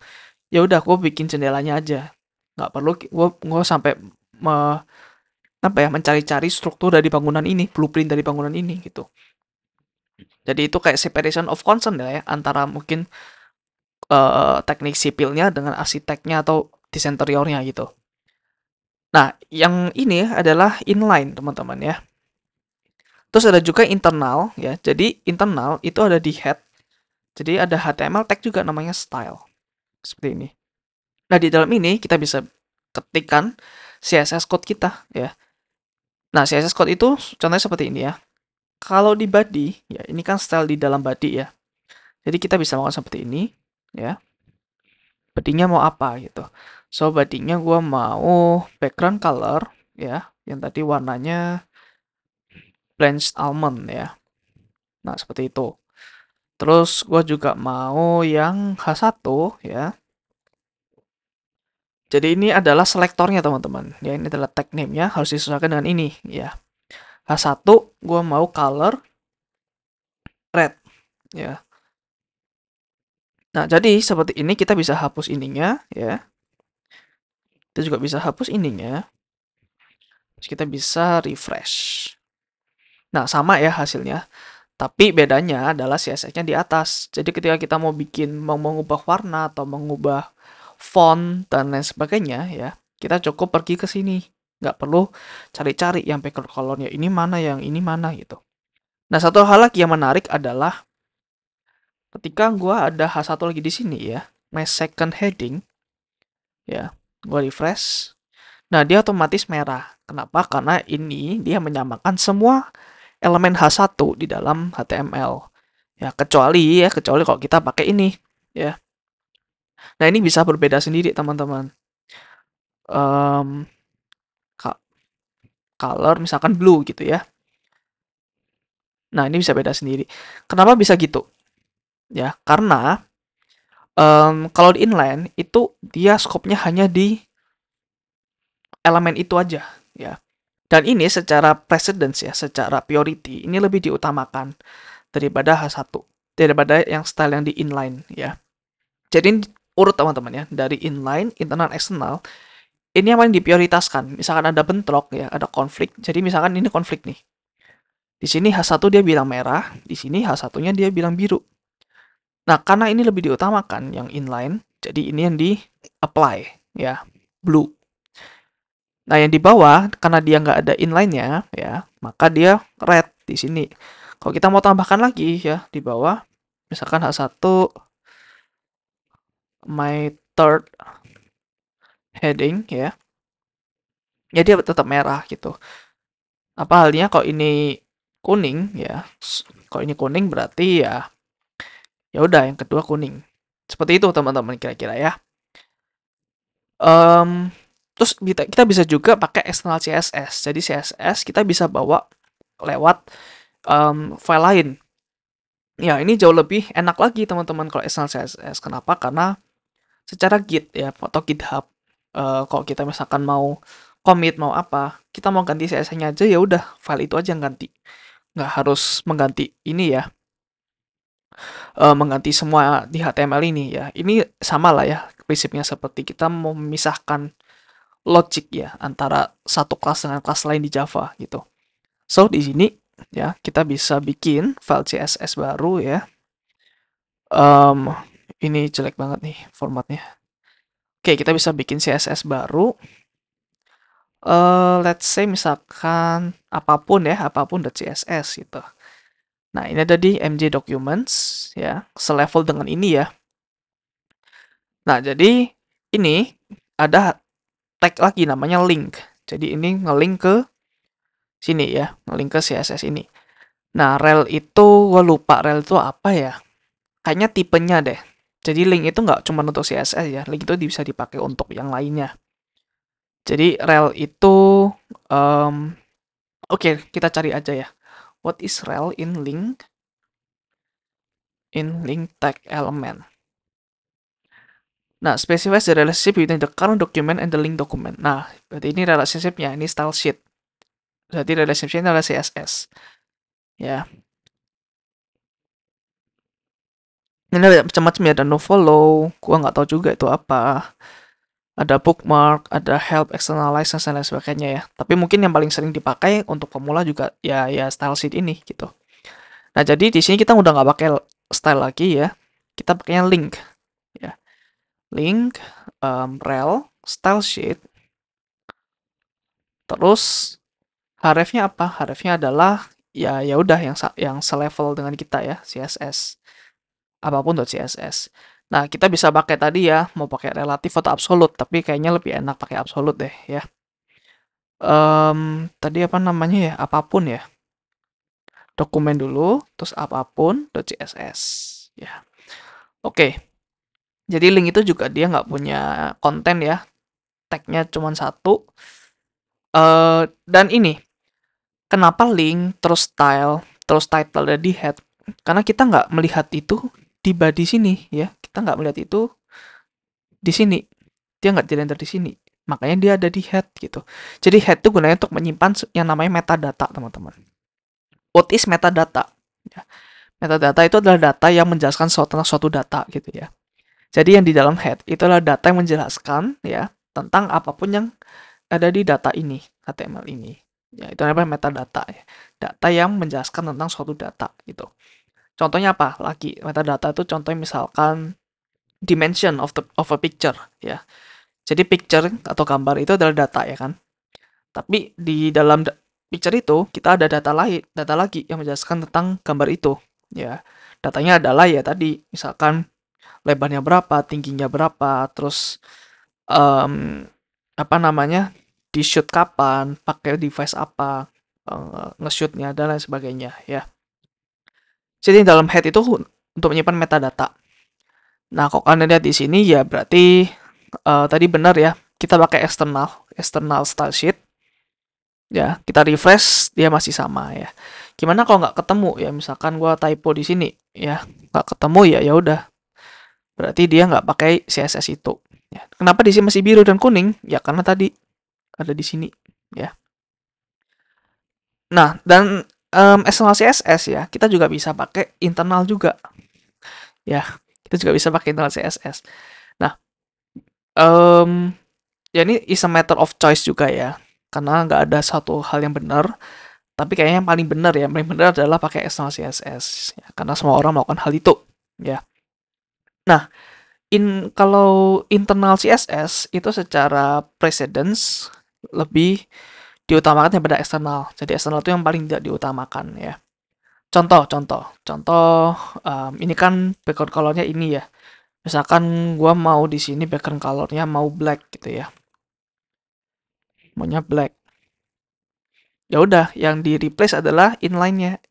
Ya udah gue bikin jendelanya aja. Nggak perlu gue sampai me, apa ya, mencari-cari struktur dari bangunan ini, blueprint dari bangunan ini gitu. Jadi itu kayak separation of concern ya antara mungkin teknik sipilnya dengan arsiteknya atau desain interiornya gitu. Nah, yang ini adalah inline teman-teman ya. Terus ada juga internal ya. Jadi internal itu ada di head. Jadi ada HTML tag juga namanya style. Seperti ini. Nah, di dalam ini kita bisa ketikkan CSS code kita ya. Nah, CSS code itu contohnya seperti ini ya. Kalau di body, ya ini kan style di dalam body ya. Jadi kita bisa melakukan seperti ini ya. Body-nya mau apa gitu. So, body-nya gue mau background color ya. Yang tadi warnanya blanched almond ya. Nah, seperti itu. Terus gue juga mau yang H1 ya. Jadi ini adalah selektornya teman-teman. Ya, ini adalah tag name-nya harus disesuaikan dengan ini ya. H1 gue mau color red ya. Nah, jadi seperti ini kita bisa hapus ininya ya. Kita juga bisa hapus ininya. Terus kita bisa refresh. Nah, sama ya hasilnya. Tapi bedanya adalah CSS-nya di atas. Jadi ketika kita mau mengubah warna atau mengubah font dan lain sebagainya ya, kita cukup pergi ke sini. Nggak perlu cari-cari yang background color-nya ini mana, yang ini mana gitu. Nah, satu hal lagi yang menarik adalah ketika gua ada H1 lagi di sini ya, my second heading ya, gua refresh. Nah, dia otomatis merah. Kenapa? Karena ini dia menyamakan semua elemen H1 di dalam HTML. Kecuali kalau kita pakai ini, ya. Nah, ini bisa berbeda sendiri, teman-teman. Um, color misalkan blue gitu ya. Nah, ini bisa beda sendiri. Kenapa bisa gitu? Ya, karena kalau di inline itu dia skopnya hanya di elemen itu aja, ya. Dan ini secara precedence ya, secara priority, ini lebih diutamakan daripada H1, daripada yang style yang di inline ya. Jadi urut teman-teman ya, dari inline, internal, eksternal, ini yang paling diprioritaskan. Misalkan ada bentrok ya, ada konflik. Jadi misalkan ini konflik nih. Di sini H1 dia bilang merah, di sini H1-nya dia bilang biru. Nah, karena ini lebih diutamakan yang inline, jadi ini yang di apply ya, blue. Nah, yang di bawah karena dia nggak ada inline-nya ya, maka dia red di sini. Kalau kita mau tambahkan lagi ya di bawah, misalkan H1 my third heading ya. Ya dia tetap merah gitu. Apa halnya kalau ini kuning ya. Kalau ini kuning berarti ya udah yang kedua kuning. Seperti itu teman-teman kira-kira ya. Um, terus kita bisa juga pakai external CSS. Jadi CSS kita bisa bawa lewat file lain. Ya, ini jauh lebih enak lagi teman-teman kalau external CSS. Kenapa? Karena secara Git ya atau GitHub, kalau kita misalkan mau commit mau apa, kita mau ganti CSS-nya aja ya udah file itu aja yang ganti. Nggak harus mengganti ini ya, mengganti semua di HTML ini ya. Ini sama lah ya prinsipnya seperti kita mau memisahkan logic ya antara satu kelas dengan kelas lain di Java gitu. So di sini ya kita bisa bikin file CSS baru ya. Um, ini jelek banget nih formatnya. Oke, kita bisa bikin CSS baru. Let's say misalkan apapun .css gitu. Nah, ini ada di MJ Documents ya, selevel dengan ini ya. Nah, jadi ini ada tag lagi namanya link. Jadi ini ngelink ke sini ya, ngelink ke CSS ini. Nah, rel itu gue lupa rel itu apa ya? Kayaknya tipenya deh. Jadi link itu nggak cuma untuk CSS ya, link itu bisa dipakai untuk yang lainnya. Jadi rel itu oke, kita cari aja ya. What is rel in link tag element? Nah, specifies the relationship between the current document and the link document. Nah, berarti ini relationship-nya, ini style sheet. Berarti relationship-nya adalah CSS. Ya. Ini ada macam-macam ya, ada nofollow, gua nggak tahu juga itu apa. Ada bookmark, ada help, external license, dan lain sebagainya ya. Tapi mungkin yang paling sering dipakai untuk pemula juga ya style sheet ini gitu. Nah, jadi di sini kita udah nggak pakai style lagi ya. Kita pakainya link ya. Link, rel, style sheet, terus hrefnya apa? Hrefnya adalah ya udah yang selevel dengan kita ya, CSS. Apapun .css. Nah, kita bisa pakai tadi ya, mau pakai relatif atau absolut, tapi kayaknya lebih enak pakai absolut deh ya. Tadi apa namanya ya? Apapun ya. Dokumen dulu, terus apapun .css ya. Oke. Jadi link itu juga dia nggak punya konten ya. Tagnya cuma satu. Dan ini, kenapa link, terus style, terus title dan di head? Karena kita nggak melihat itu di body sini ya. Kita nggak melihat itu di sini. Dia nggak di-render di sini. Makanya dia ada di head gitu. Jadi head itu gunanya untuk menyimpan yang namanya metadata, teman-teman. What is metadata? Ya. Metadata itu adalah data yang menjelaskan tentang suatu data gitu ya. Jadi yang di dalam head itu adalah data yang menjelaskan ya tentang apapun yang ada di data ini, HTML ini. Ya, itu namanya metadata ya. Data yang menjelaskan tentang suatu data gitu. Contohnya apa? Lagi metadata itu contohnya misalkan dimension of a picture ya. Jadi picture atau gambar itu adalah data ya kan. Tapi di dalam picture itu kita ada data lain, data lagi yang menjelaskan tentang gambar itu ya. Datanya adalah ya tadi misalkan lebarnya berapa, tingginya berapa, terus um, apa namanya, di shoot kapan, pakai device apa, nge-shootnya dan lain sebagainya ya. Jadi dalam head itu untuk menyimpan metadata. Nah, kalau kalian lihat di sini ya berarti tadi benar ya, kita pakai external style sheet. Ya, kita refresh dia masih sama ya. Gimana kalau nggak ketemu ya, misalkan gua typo di sini ya, nggak ketemu ya udah. Berarti dia nggak pakai CSS itu. Ya. Kenapa di sini masih biru dan kuning? Ya karena tadi ada di sini ya. Nah, dan external CSS ya, kita juga bisa pakai internal juga. Ya, kita juga bisa pakai internal CSS. Nah, ya ini is a matter of choice juga ya. Karena nggak ada satu hal yang benar. Tapi kayaknya yang paling benar ya, yang paling benar adalah pakai external CSS. Ya, karena semua orang melakukan hal itu. Ya. Nah, kalau internal CSS itu secara precedence lebih diutamakan daripada eksternal. Jadi eksternal itu yang paling tidak diutamakan ya. Contoh, ini kan background colornya ini ya. Misalkan gua mau di sini background colornya mau black gitu ya. Maunya black. Ya udah, yang di replace adalah inline-nya.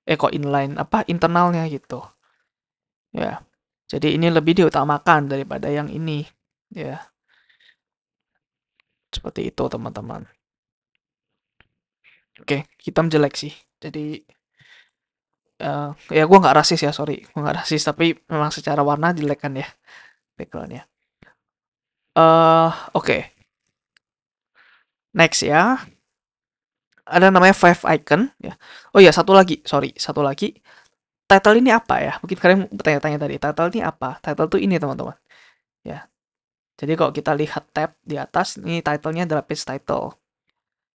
Kok inline apa internalnya gitu. Ya. Jadi ini lebih diutamakan daripada yang ini. Ya, seperti itu teman-teman. Oke, hitam jelek sih. Jadi ya gue nggak rasis ya, sorry, gue nggak rasis, tapi memang secara warna jelek kan ya backgroundnya. Oke, next ya, ada namanya five icon ya. Oh ya, satu lagi, sorry, satu lagi, title ini apa ya? Mungkin kalian bertanya-tanya tadi, title ini apa? Title tuh ini teman-teman ya. Jadi kalau kita lihat tab di atas, ini titlenya adalah page title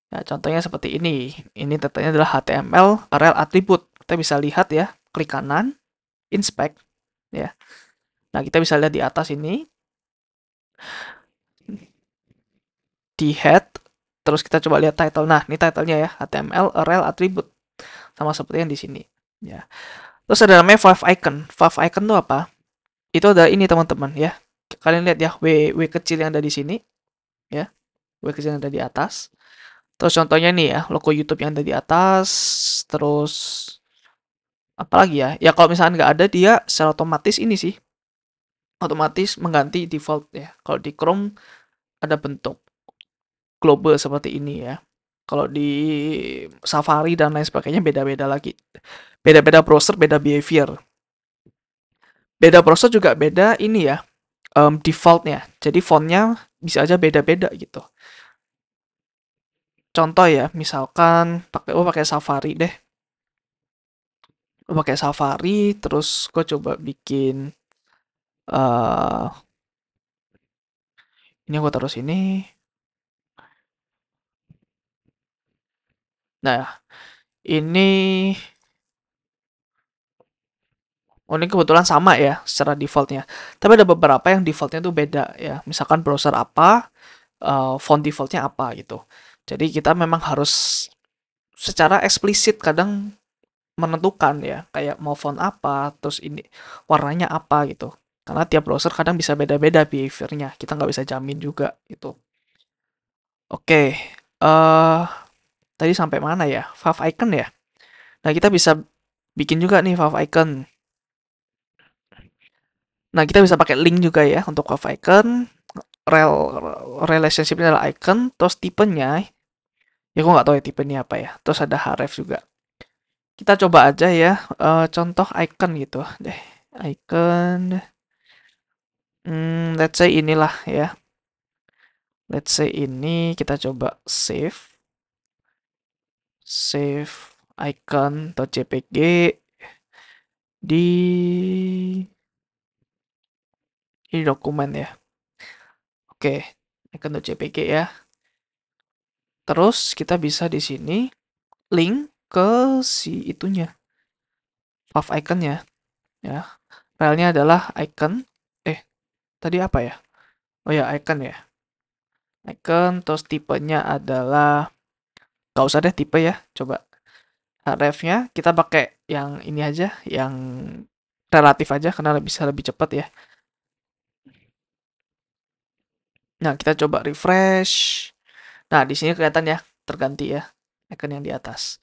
ya. Contohnya seperti ini titlenya adalah HTML rel attribute. Kita bisa lihat ya, klik kanan, inspect ya. Nah, kita bisa lihat di atas ini di head, terus kita coba lihat title. Nah, ini titlenya ya, HTML rel attribute, sama seperti yang di sini ya. Terus ada namanya five icon. Five icon itu apa? Itu ada ini teman-teman ya. Kalian lihat ya, W kecil yang ada di sini ya, W kecil yang ada di atas. Terus contohnya nih ya, logo YouTube yang ada di atas. Terus apalagi ya? Ya kalau misalnya nggak ada, dia secara otomatis ini sih, otomatis mengganti default ya. Kalau di Chrome ada bentuk global seperti ini ya. Kalau di Safari dan lain sebagainya beda-beda lagi. Beda-beda browser, beda behavior. Beda browser juga beda ini ya, defaultnya. Jadi fontnya bisa aja beda-beda gitu. Contoh ya, misalkan pakai Safari deh. Gue pakai Safari, terus gue coba bikin eh ini gue taruh sini. Nah, ini ini kebetulan sama ya secara defaultnya. Tapi ada beberapa yang defaultnya tuh beda ya. Misalkan browser apa, font defaultnya apa gitu. Jadi kita memang harus secara eksplisit kadang menentukan ya, kayak mau font apa, terus ini warnanya apa gitu. Karena tiap browser kadang bisa beda-beda behaviornya. Kita nggak bisa jamin juga gitu. Oke, tadi sampai mana ya? Fav icon ya. Nah, kita bisa bikin juga nih fav icon. Nah, kita bisa pakai link juga ya untuk fav icon. Relationship-nya adalah icon, terus tipenya, ya gue nggak tahu ya tipenya apa ya. Terus ada href juga. Kita coba aja ya, contoh icon gitu deh. Icon, let's say inilah ya. Let's say ini kita coba save. Save icon.jpg di ini dokumen ya. Oke, icon.jpg ya. Terus kita bisa di sini link ke si itunya. Fav iconnya ya. Filenya adalah icon. Tadi apa ya? Oh ya, icon ya. Icon, terus tipenya adalah gak usah deh tipe ya. Coba hrefnya kita pakai yang ini aja, yang relatif aja karena bisa lebih cepat ya. Nah, kita coba refresh. Nah, di sini kelihatan ya, terganti ya, icon yang di atas.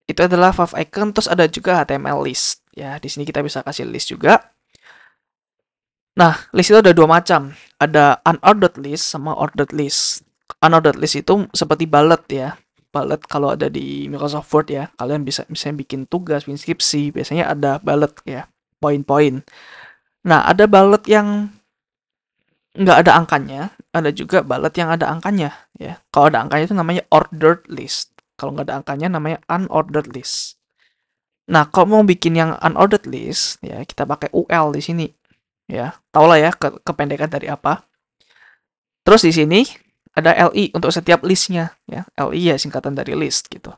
Itu adalah fav icon, terus ada juga HTML list. Ya, di sini kita bisa kasih list juga. Nah, list itu ada dua macam. Ada unordered list sama ordered list. Unordered list itu seperti bullet ya. Bullet kalau ada di Microsoft Word ya, kalian bisa misalnya bikin tugas, bikin skripsi, biasanya ada bullet ya, poin-poin. Nah, ada bullet yang nggak ada angkanya, ada juga bullet yang ada angkanya ya. Kalau ada angkanya itu namanya ordered list. Kalau nggak ada angkanya namanya unordered list. Nah, kalau mau bikin yang unordered list ya, kita pakai UL di sini ya. Tau lah ya kependekan dari apa. Terus di sini ada LI untuk setiap listnya ya. LI ya singkatan dari list gitu.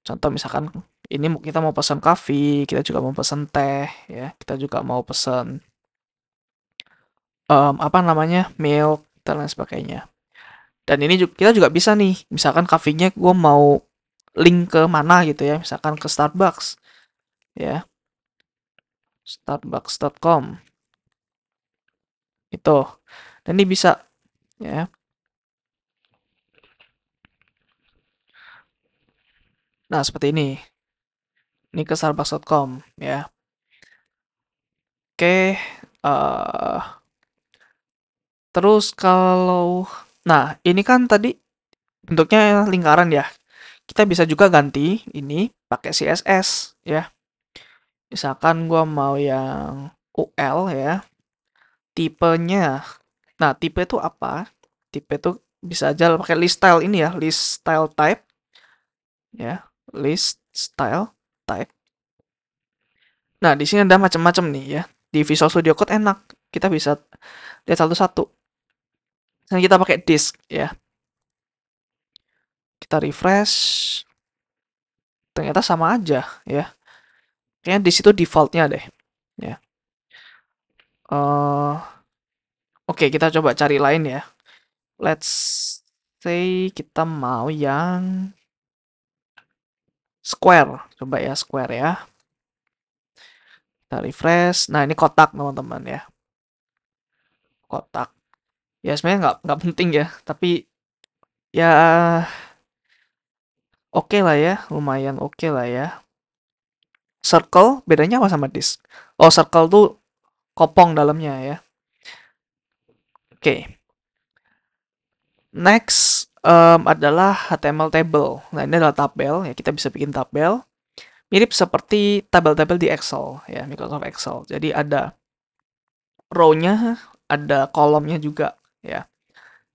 Contoh misalkan ini kita mau pesan coffee, kita juga mau pesan teh ya, kita juga mau pesan apa namanya milk dan lain sebagainya. Dan ini kita juga bisa nih, misalkan coffee-nya gue mau link ke mana gitu ya, misalkan ke Starbucks ya, starbucks.com itu. Dan ini bisa ya. Nah, seperti ini. Ini ke starbucks.com ya. Oke, terus kalau nah, ini kan tadi bentuknya lingkaran ya. Kita bisa juga ganti ini pakai CSS ya. Misalkan gua mau yang UL ya, tipenya. Nah, tipe itu apa? Tipe itu bisa aja pakai list style ini ya, list style type ya, list style type. Nah, di sini ada macam-macam nih ya. Di Visual Studio Code enak, kita bisa lihat satu-satu. Misalnya kita pakai disk ya. Kita refresh, ternyata sama aja ya. Kayaknya di situ defaultnya deh ya. Oke, kita coba cari lain ya. Let's say kita mau yang square. Coba ya square ya. Kita refresh. Nah, ini kotak teman-teman ya. Kotak. Ya sebenarnya nggak penting ya, tapi ya oke lah ya, lumayan oke lah ya. Circle bedanya apa sama disk? Oh, circle tuh kopong dalamnya ya. Oke. Next, adalah HTML table. Nah, ini adalah tabel ya, kita bisa bikin tabel mirip seperti tabel-tabel di Excel ya, Microsoft Excel. Jadi ada row-nya, ada kolomnya juga ya.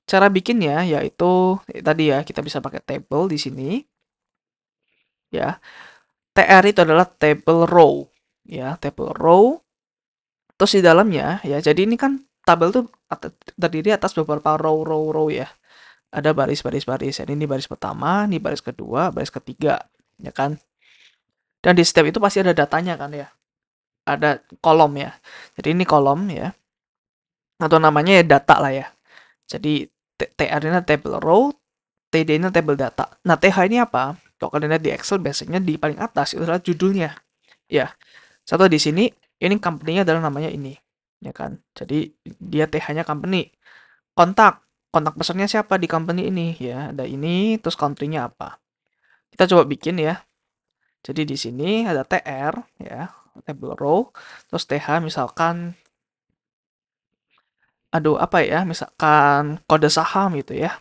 Cara bikinnya yaitu tadi ya, kita bisa pakai table di sini ya. TR itu adalah table row ya, table row. Terus di dalamnya ya, jadi ini kan tabel tuh terdiri atas beberapa row ya. Ada baris-baris-baris. Ini baris pertama, ini baris kedua, baris ketiga, ya kan? Dan di setiap itu pasti ada datanya kan ya. Ada kolom ya. Jadi ini kolom ya. Atau namanya ya data lah ya. Jadi TR ini table row, TD ini table data. Nah, TH ini apa? Kalau kalian lihat di Excel biasanya di paling atas itu adalah judulnya. Ya. Satu di sini, ini company-nya adalah namanya ini. Ya kan? Jadi dia TH-nya company. Kontak personnya siapa di company ini ya. Ada ini, terus country-nya apa. Kita coba bikin ya. Jadi di sini ada TR ya, table row, terus TH misalkan aduh apa ya, misalkan kode saham gitu ya.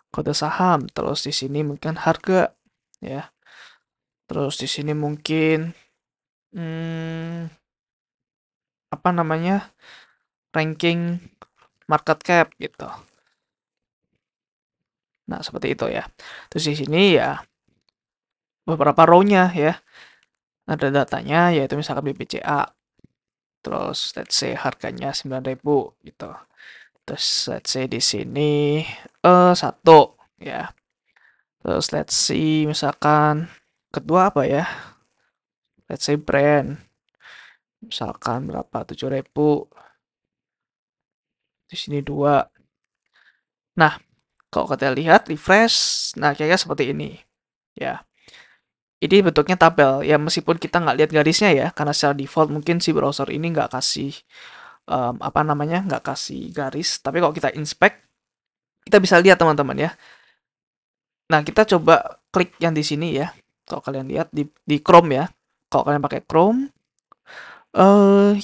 Kode saham, terus di sini mungkin harga ya. Terus di sini mungkin apa namanya? Ranking market cap gitu. Nah, seperti itu ya. Terus di sini ya beberapa row-nya ya. Ada datanya yaitu misalkan BBCA. Terus let's say harganya 9.000 gitu. Terus let's say di sini satu ya. Terus let's see misalkan kedua apa ya? Let's say brand. Misalkan berapa? 7.000. Di sini dua. Nah, kalau kita lihat refresh, nah kayaknya seperti ini. Ya. Ini bentuknya tabel. Ya meskipun kita nggak lihat garisnya ya, karena secara default mungkin si browser ini nggak kasih apa namanya, nggak kasih garis. Tapi kalau kita inspect, kita bisa lihat teman-teman ya. Nah, kita coba klik yang di sini ya. Kalau kalian lihat di Chrome ya. Kalau kalian pakai Chrome,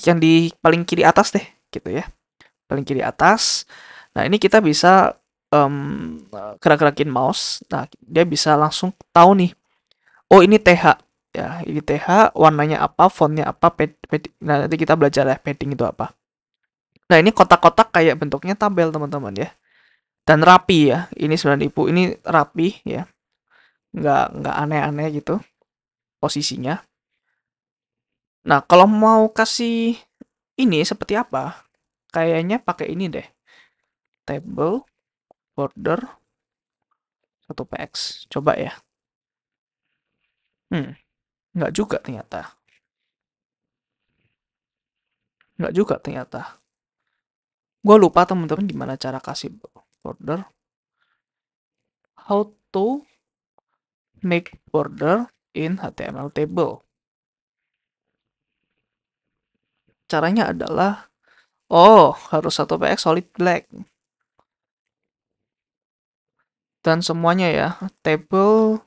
yang di paling kiri atas deh, gitu ya. Paling kiri atas. Nah, ini kita bisa gerak-gerakin mouse. Nah, dia bisa langsung tahu nih. Oh, ini TH. Ya, ini TH, warnanya apa, fontnya apa, nah, nanti kita belajar ya, padding itu apa. Nah, ini kotak-kotak kayak bentuknya tabel, teman-teman ya. Dan rapi ya. Ini 9.000, ini rapi ya. Nggak aneh-aneh gitu posisinya. Nah, kalau mau kasih ini seperti apa? Kayaknya pakai ini deh. Table, border, 1px. Coba ya. Nggak juga ternyata. Nggak juga ternyata. Gue lupa teman-teman gimana cara kasih border. How to make border in HTML table. Caranya adalah, oh, harus 1px solid black. Dan semuanya ya, table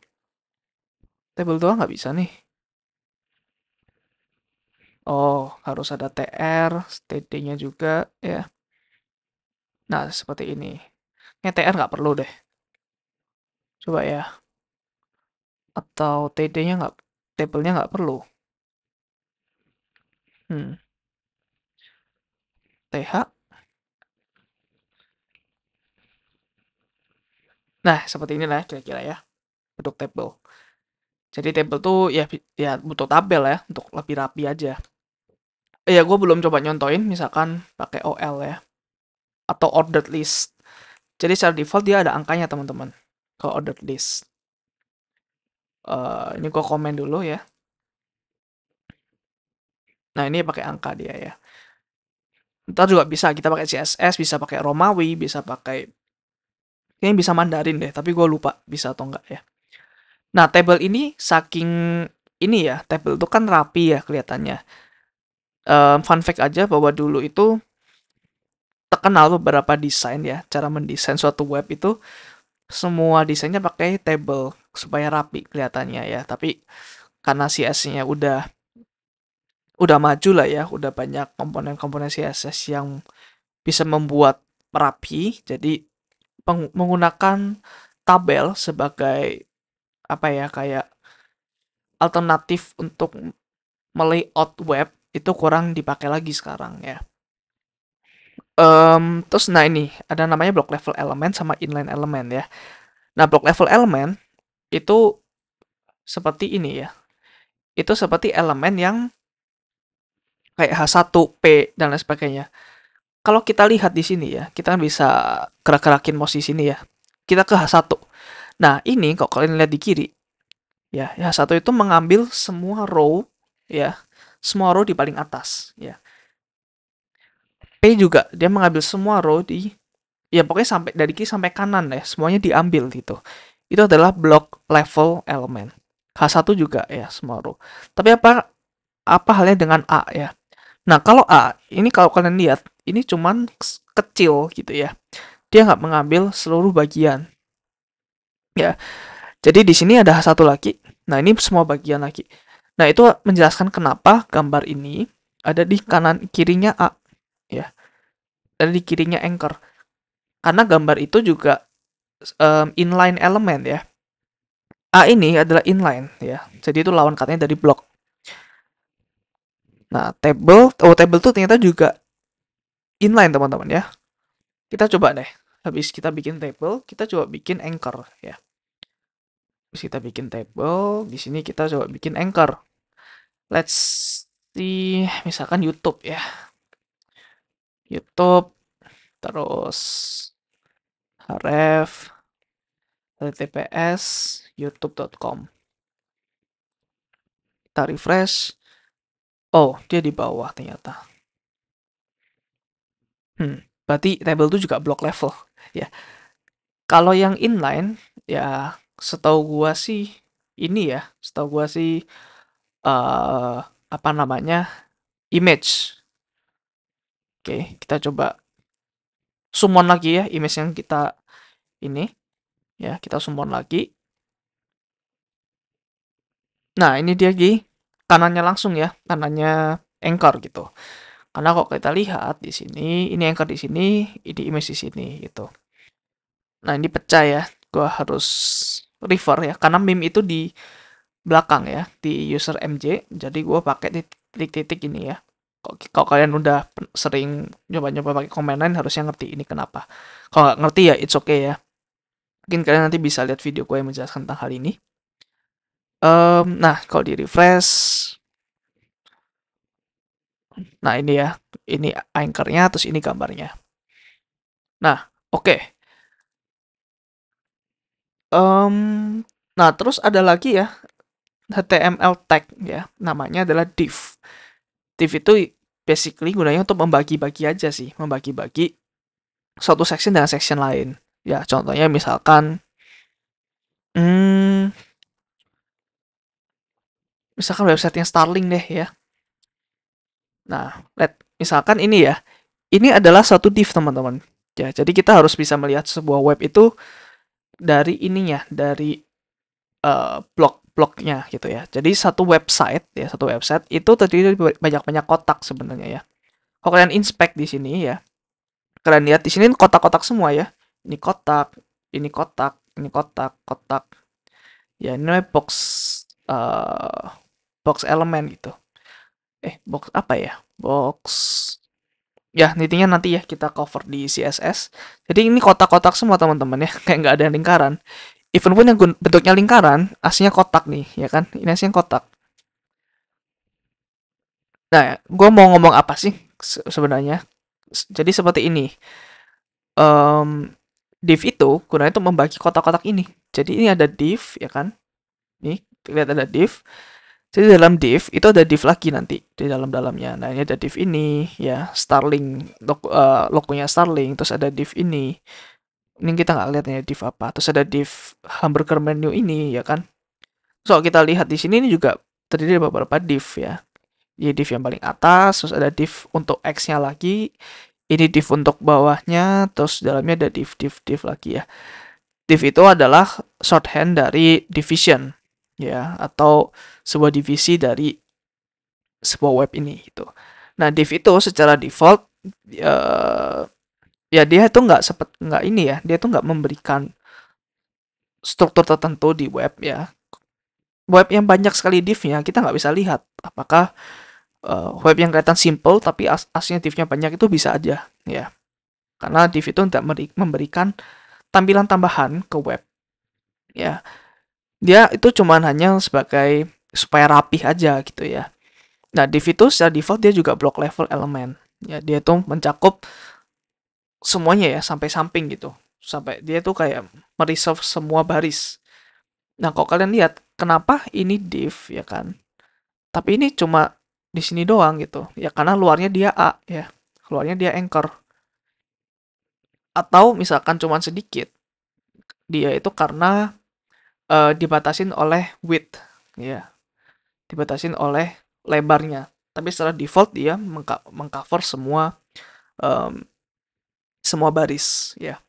doang nggak bisa nih. Oh, harus ada TR, TD-nya juga ya. Nah, seperti ini. Ini TR nggak perlu deh. Coba ya. Atau TD-nya nggak, table-nya nggak perlu. Hmm. TH. Nah, seperti inilah kira-kira ya. Bentuk table. Jadi table tuh ya butuh tabel ya, untuk lebih rapi aja. Ya, gue belum coba nyontoin, misalkan pakai OL ya. Atau ordered list. Jadi secara default dia ada angkanya, teman-teman. Kalau ordered list. Ini gue komen dulu ya. Nah, ini pakai angka dia ya. Ntar juga bisa kita pakai CSS, bisa pakai Romawi, bisa pakai kayaknya bisa Mandarin deh, tapi gue lupa bisa atau enggak ya. Nah, table ini saking ini ya, table itu kan rapi ya kelihatannya. Fun fact aja bahwa dulu itu terkenal beberapa desain ya, cara mendesain suatu web itu semua desainnya pakai table supaya rapi kelihatannya ya. Tapi karena CSS-nya udah maju lah ya, udah banyak komponen-komponen CSS yang bisa membuat rapi, jadi menggunakan tabel sebagai apa ya, kayak alternatif untuk layout web itu kurang dipakai lagi sekarang ya. Terus nah ini ada namanya block level element sama inline element ya. Nah, block level element itu seperti ini ya. Itu seperti elemen yang kayak H1, P dan lain sebagainya. Kalau kita lihat di sini ya, kita kan bisa gerak-gerakin mouse di sini ya. Kita ke H1. Nah, ini kalau kalian lihat di kiri, ya, H1 itu mengambil semua row ya, semua row di paling atas ya. P juga dia mengambil semua row di ya pokoknya sampai dari kiri sampai kanan ya, semuanya diambil gitu. Itu adalah block level element. H1 juga ya, semua row. Tapi apa halnya dengan A ya? Nah, kalau A, ini kalau kalian lihat, ini cuman kecil gitu ya. Dia nggak mengambil seluruh bagian. Ya, jadi di sini ada satu lagi. Nah, ini semua bagian lagi. Nah, itu menjelaskan kenapa gambar ini ada di kanan kirinya A. Ya, ada di kirinya anchor. Karena gambar itu juga inline element ya. A ini adalah inline ya. Jadi itu lawan katanya dari block. Nah, table tuh ternyata juga inline teman-teman ya. Kita coba deh. Habis kita bikin table, kita coba bikin anchor ya. Habis kita bikin table, di sini kita coba bikin anchor. Let's see, misalkan YouTube ya. YouTube, terus href, https, youtube.com. Kita refresh. Oh, dia di bawah ternyata. Berarti table itu juga block level ya. Kalau yang inline ya setahu gua sih ini ya, setahu gua sih apa namanya? Image. Oke, kita coba summon lagi ya image yang kita ini ya, kita summon lagi. Nah, ini dia kanannya langsung ya, kanannya anchor gitu. Karena kok kita lihat di sini, ini anchor di sini, ini image di sini gitu. Nah, ini pecah ya. Gua harus refer ya, karena meme itu di belakang ya, di user MJ. Jadi gua pakai titik-titik ini ya. Kalau kalian udah sering nyoba-nyoba pakai command line, harusnya ngerti ini kenapa. Kalau nggak ngerti ya, it's okay ya. Mungkin kalian nanti bisa lihat video gue yang menjelaskan tentang hal ini. Nah, kalau di refresh, nah ini ya, ini anchor-nya, terus ini gambarnya. Nah, oke. Nah, terus ada lagi ya, HTML tag ya, namanya adalah div. Div itu basically gunanya untuk membagi-bagi aja sih, membagi-bagi suatu section dengan section lain. Ya, contohnya misalkan, misalkan website yang Starling deh ya. Nah, misalkan ini ya, ini adalah satu div teman-teman. Ya, jadi kita harus bisa melihat sebuah web itu dari ininya, dari blok-bloknya gitu ya. Jadi satu website itu terdiri dari banyak-banyak kotak sebenarnya ya. Kalau kalian inspect di sini ya, kalian lihat di sini kotak-kotak semua ya. Ini kotak, ini kotak, ini kotak, kotak. Ya, ini namanya box elemen gitu. Box apa ya? Box ya, intinya nanti ya kita cover di CSS. Jadi ini kotak-kotak semua teman-teman ya, kayak nggak ada lingkaran. Even pun yang bentuknya lingkaran, aslinya kotak nih, ya kan? Ini aslinya kotak. Nah, gue mau ngomong apa sih sebenarnya? Jadi seperti ini. Div itu gunanya untuk membagi kotak-kotak ini. Jadi ini ada div, ya kan? Nih, lihat ada div. Jadi dalam div itu ada div lagi nanti di dalam-dalamnya. Nah, ini ada div ini, ya, Starling, logonya Starling. Terus ada div ini. Ini kita nggak lihat ya div apa. Terus ada div hamburger menu ini, ya kan? So, kita lihat di sini ini juga terdiri dari beberapa div ya. Ini div yang paling atas, terus ada div untuk X-nya lagi. Ini div untuk bawahnya, terus dalamnya ada div lagi ya. Div itu adalah shorthand dari division ya, atau sebuah divisi dari sebuah web ini gitu. Nah, div itu secara default ya dia itu nggak ini ya, dia itu nggak memberikan struktur tertentu di web ya. Web yang banyak sekali div-nya, kita nggak bisa lihat apakah web yang kelihatan simple tapi aslinya div-nya banyak itu bisa aja ya. Karena div itu tidak memberikan tampilan tambahan ke web ya. Dia itu cuman hanya sebagai supaya rapih aja gitu ya. Nah, div itu secara default dia juga block level elemen. Ya, dia tuh mencakup semuanya ya sampai samping gitu. Sampai dia tuh kayak mereserve semua baris. Nah, kalau kalian lihat kenapa ini div ya kan? Tapi ini cuma di sini doang gitu. Ya karena luarnya dia A ya. Luarnya dia anchor. Atau misalkan cuma sedikit. Dia itu karena dibatasin oleh width ya. Dibatasin oleh lebarnya. Tapi secara default dia mengcover em, semua baris ya.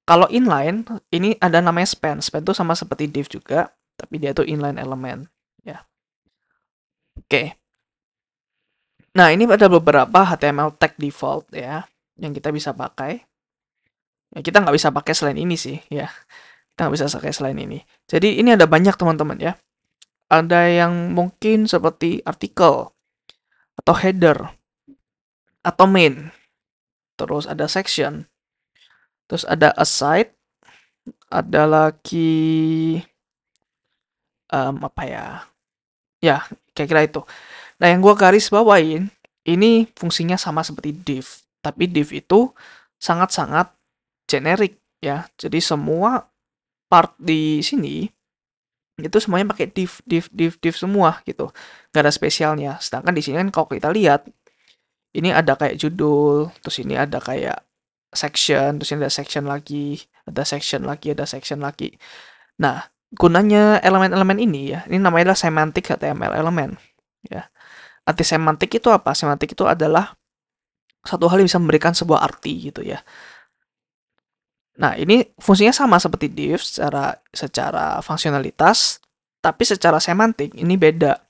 Kalau inline ini ada namanya span. Span itu sama seperti div juga, tapi dia tuh inline element ya. Oke. Nah, ini ada beberapa HTML tag default ya yang kita bisa pakai. Ya, kita nggak bisa pakai selain ini sih ya. Kita nggak bisa pakai selain ini. Jadi ini ada banyak teman-teman ya. Ada yang mungkin seperti artikel atau header atau main. Terus ada section. Terus ada aside. Ada lagi apa ya? Ya, kira-kira itu. Nah, yang gue garis bawain, ini fungsinya sama seperti div. Tapi div itu sangat-sangat generik ya. Jadi semua part di sini itu semuanya pakai div semua gitu. Gak ada spesialnya. Sedangkan di sini kan kalau kita lihat, ini ada kayak judul, terus ini ada kayak section, terus ini ada section lagi, ada section lagi, ada section lagi. Nah, gunanya elemen-elemen ini ya, ini namanya adalah semantic HTML elemen. Ya. Arti semantik itu apa? Semantik itu adalah satu hal yang bisa memberikan sebuah arti gitu ya. Nah, ini fungsinya sama seperti div secara fungsionalitas, tapi secara semantik ini beda.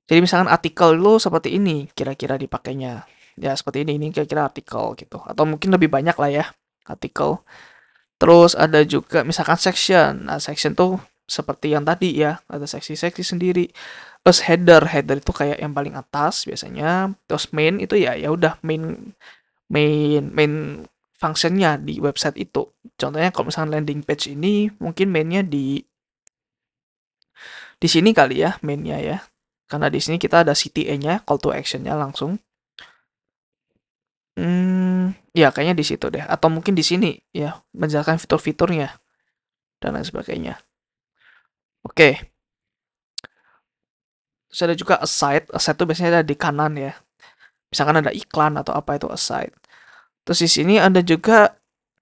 Jadi misalkan artikel lu seperti ini kira-kira dipakainya. Ya seperti ini kira-kira artikel gitu. Atau mungkin lebih banyak lah ya artikel. Terus ada juga misalkan section. Nah, section tuh seperti yang tadi ya, ada seksi-seksi sendiri. Terus header itu kayak yang paling atas biasanya. Terus main itu ya ya udah main functionnya di website itu. Contohnya kalau misalkan landing page ini mungkin mainnya di sini kali ya mainnya ya. Karena di sini kita ada CTA-nya, call to action-nya langsung. Ya kayaknya di situ deh. Atau mungkin di sini ya, menjelaskan fitur-fiturnya dan lain sebagainya. Oke. Terus ada juga aside. Aside itu biasanya ada di kanan ya. Misalkan ada iklan atau apa itu aside. Terus di sini ada juga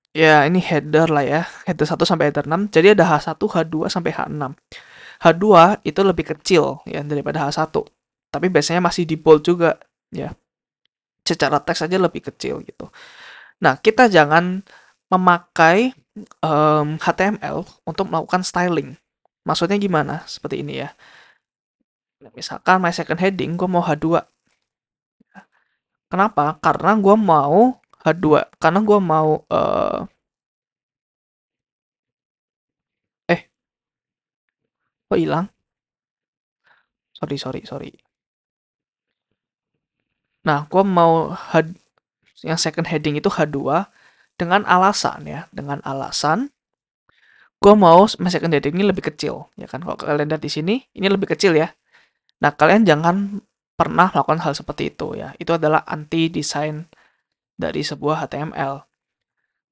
ya ini header lah ya. Header 1 sampai header 6. Jadi ada H1, H2 sampai H6. H2 itu lebih kecil ya daripada H1. Tapi biasanya masih di bold juga ya. Secara teks aja lebih kecil gitu. Nah, kita jangan memakai HTML untuk melakukan styling. Maksudnya gimana? Seperti ini ya. Nah, misalkan my second heading, gue mau H2. Kenapa? Karena gue mau H2. Karena gue mau eh kok hilang? Sorry. Nah, gue mau yang second heading itu H2 dengan alasan ya, dengan alasan gue mau my second heading ini lebih kecil, ya kan? Kalau kalian lihat di sini, ini lebih kecil ya. Nah, kalian jangan pernah melakukan hal seperti itu ya. Itu adalah anti desain dari sebuah HTML.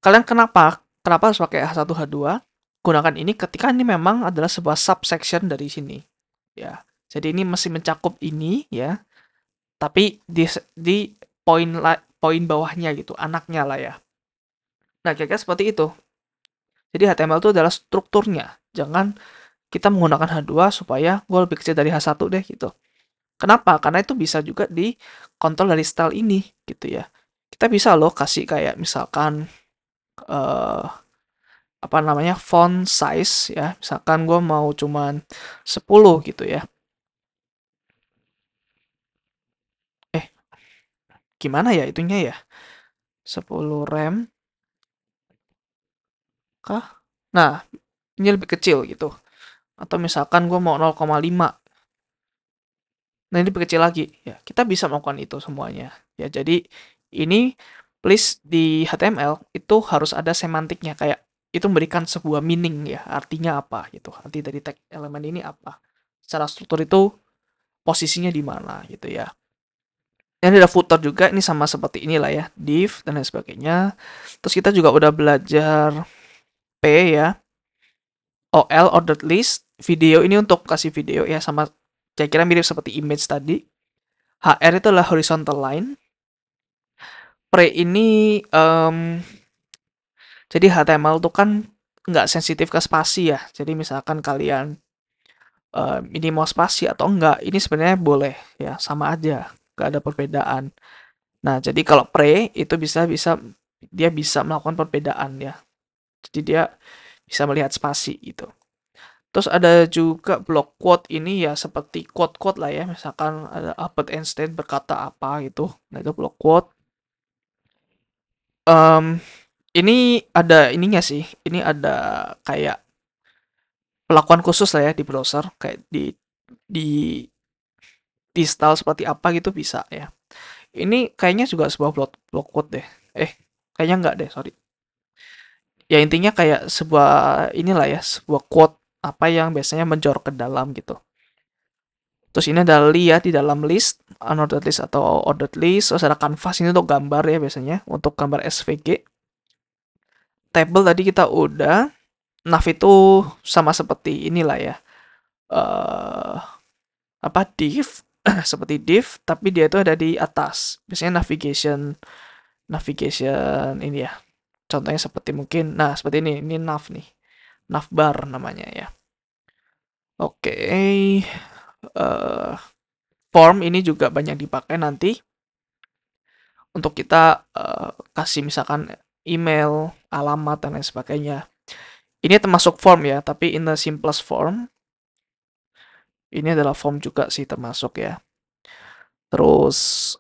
Kalian kenapa harus pakai H1 H2? Gunakan ini ketika ini memang adalah sebuah subsection dari sini ya. Jadi ini masih mencakup ini ya, tapi di poin bawahnya gitu, anaknya lah ya. Nah, kira-kira seperti itu. Jadi HTML itu adalah strukturnya. Jangan kita menggunakan H2 supaya gue lebih kecil dari H1 deh gitu. Kenapa? Karena itu bisa juga dikontrol dari style ini gitu ya. Kita bisa loh kasih kayak misalkan eh apa namanya font size ya. Misalkan gue mau cuman 10 gitu ya. Eh, gimana ya itunya ya? 10 RAM kah? Nah, ini lebih kecil gitu. Atau misalkan gue mau 0,5. Nah, ini lebih kecil lagi. Ya, kita bisa melakukan itu semuanya. Ya, jadi ini please di HTML itu harus ada semantiknya, kayak itu memberikan sebuah meaning ya, artinya apa gitu. Arti dari tag elemen ini apa. Secara struktur itu posisinya di mana gitu ya. Ini ada footer juga, ini sama seperti inilah ya, div dan lain sebagainya. Terus kita juga udah belajar P ya, OL ordered list, video ini untuk kasih video ya, sama kira-kira mirip seperti image tadi. HR itu adalah horizontal line. Pre ini jadi HTML tuh kan nggak sensitif ke spasi ya. Jadi misalkan kalian ini mau spasi atau enggak, ini sebenarnya boleh ya, sama aja, nggak ada perbedaan. Nah, jadi kalau pre itu bisa bisa dia bisa melakukan perbedaan ya. Jadi dia bisa melihat spasi gitu. Terus ada juga block quote, ini ya seperti quote-quote lah ya. Misalkan ada Albert Einstein berkata apa gitu. Nah, itu block quote. Em, ini ada ininya sih. Ini ada kayak pelakuan khusus lah ya di browser, kayak di di style seperti apa gitu bisa ya. Ini kayaknya juga sebuah block quote deh. Kayaknya enggak deh, sorry. Ya intinya kayak sebuah inilah ya, sebuah quote apa yang biasanya menjorok ke dalam gitu. Terus ini ada lihat di dalam list, unordered list atau ordered list. Terus ada canvas, ini untuk gambar ya biasanya, untuk gambar SVG. Table tadi kita udah. Nav itu sama seperti inilah ya. eh apa div seperti div, tapi dia itu ada di atas. Biasanya navigation navigation ini ya. Contohnya seperti mungkin, nah seperti ini nav nih. Navbar namanya ya. Oke, form ini juga banyak dipakai nanti untuk kita kasih misalkan email, alamat dan lain sebagainya. Ini termasuk form ya, tapi in the simplest form. Ini adalah form juga sih termasuk ya. Terus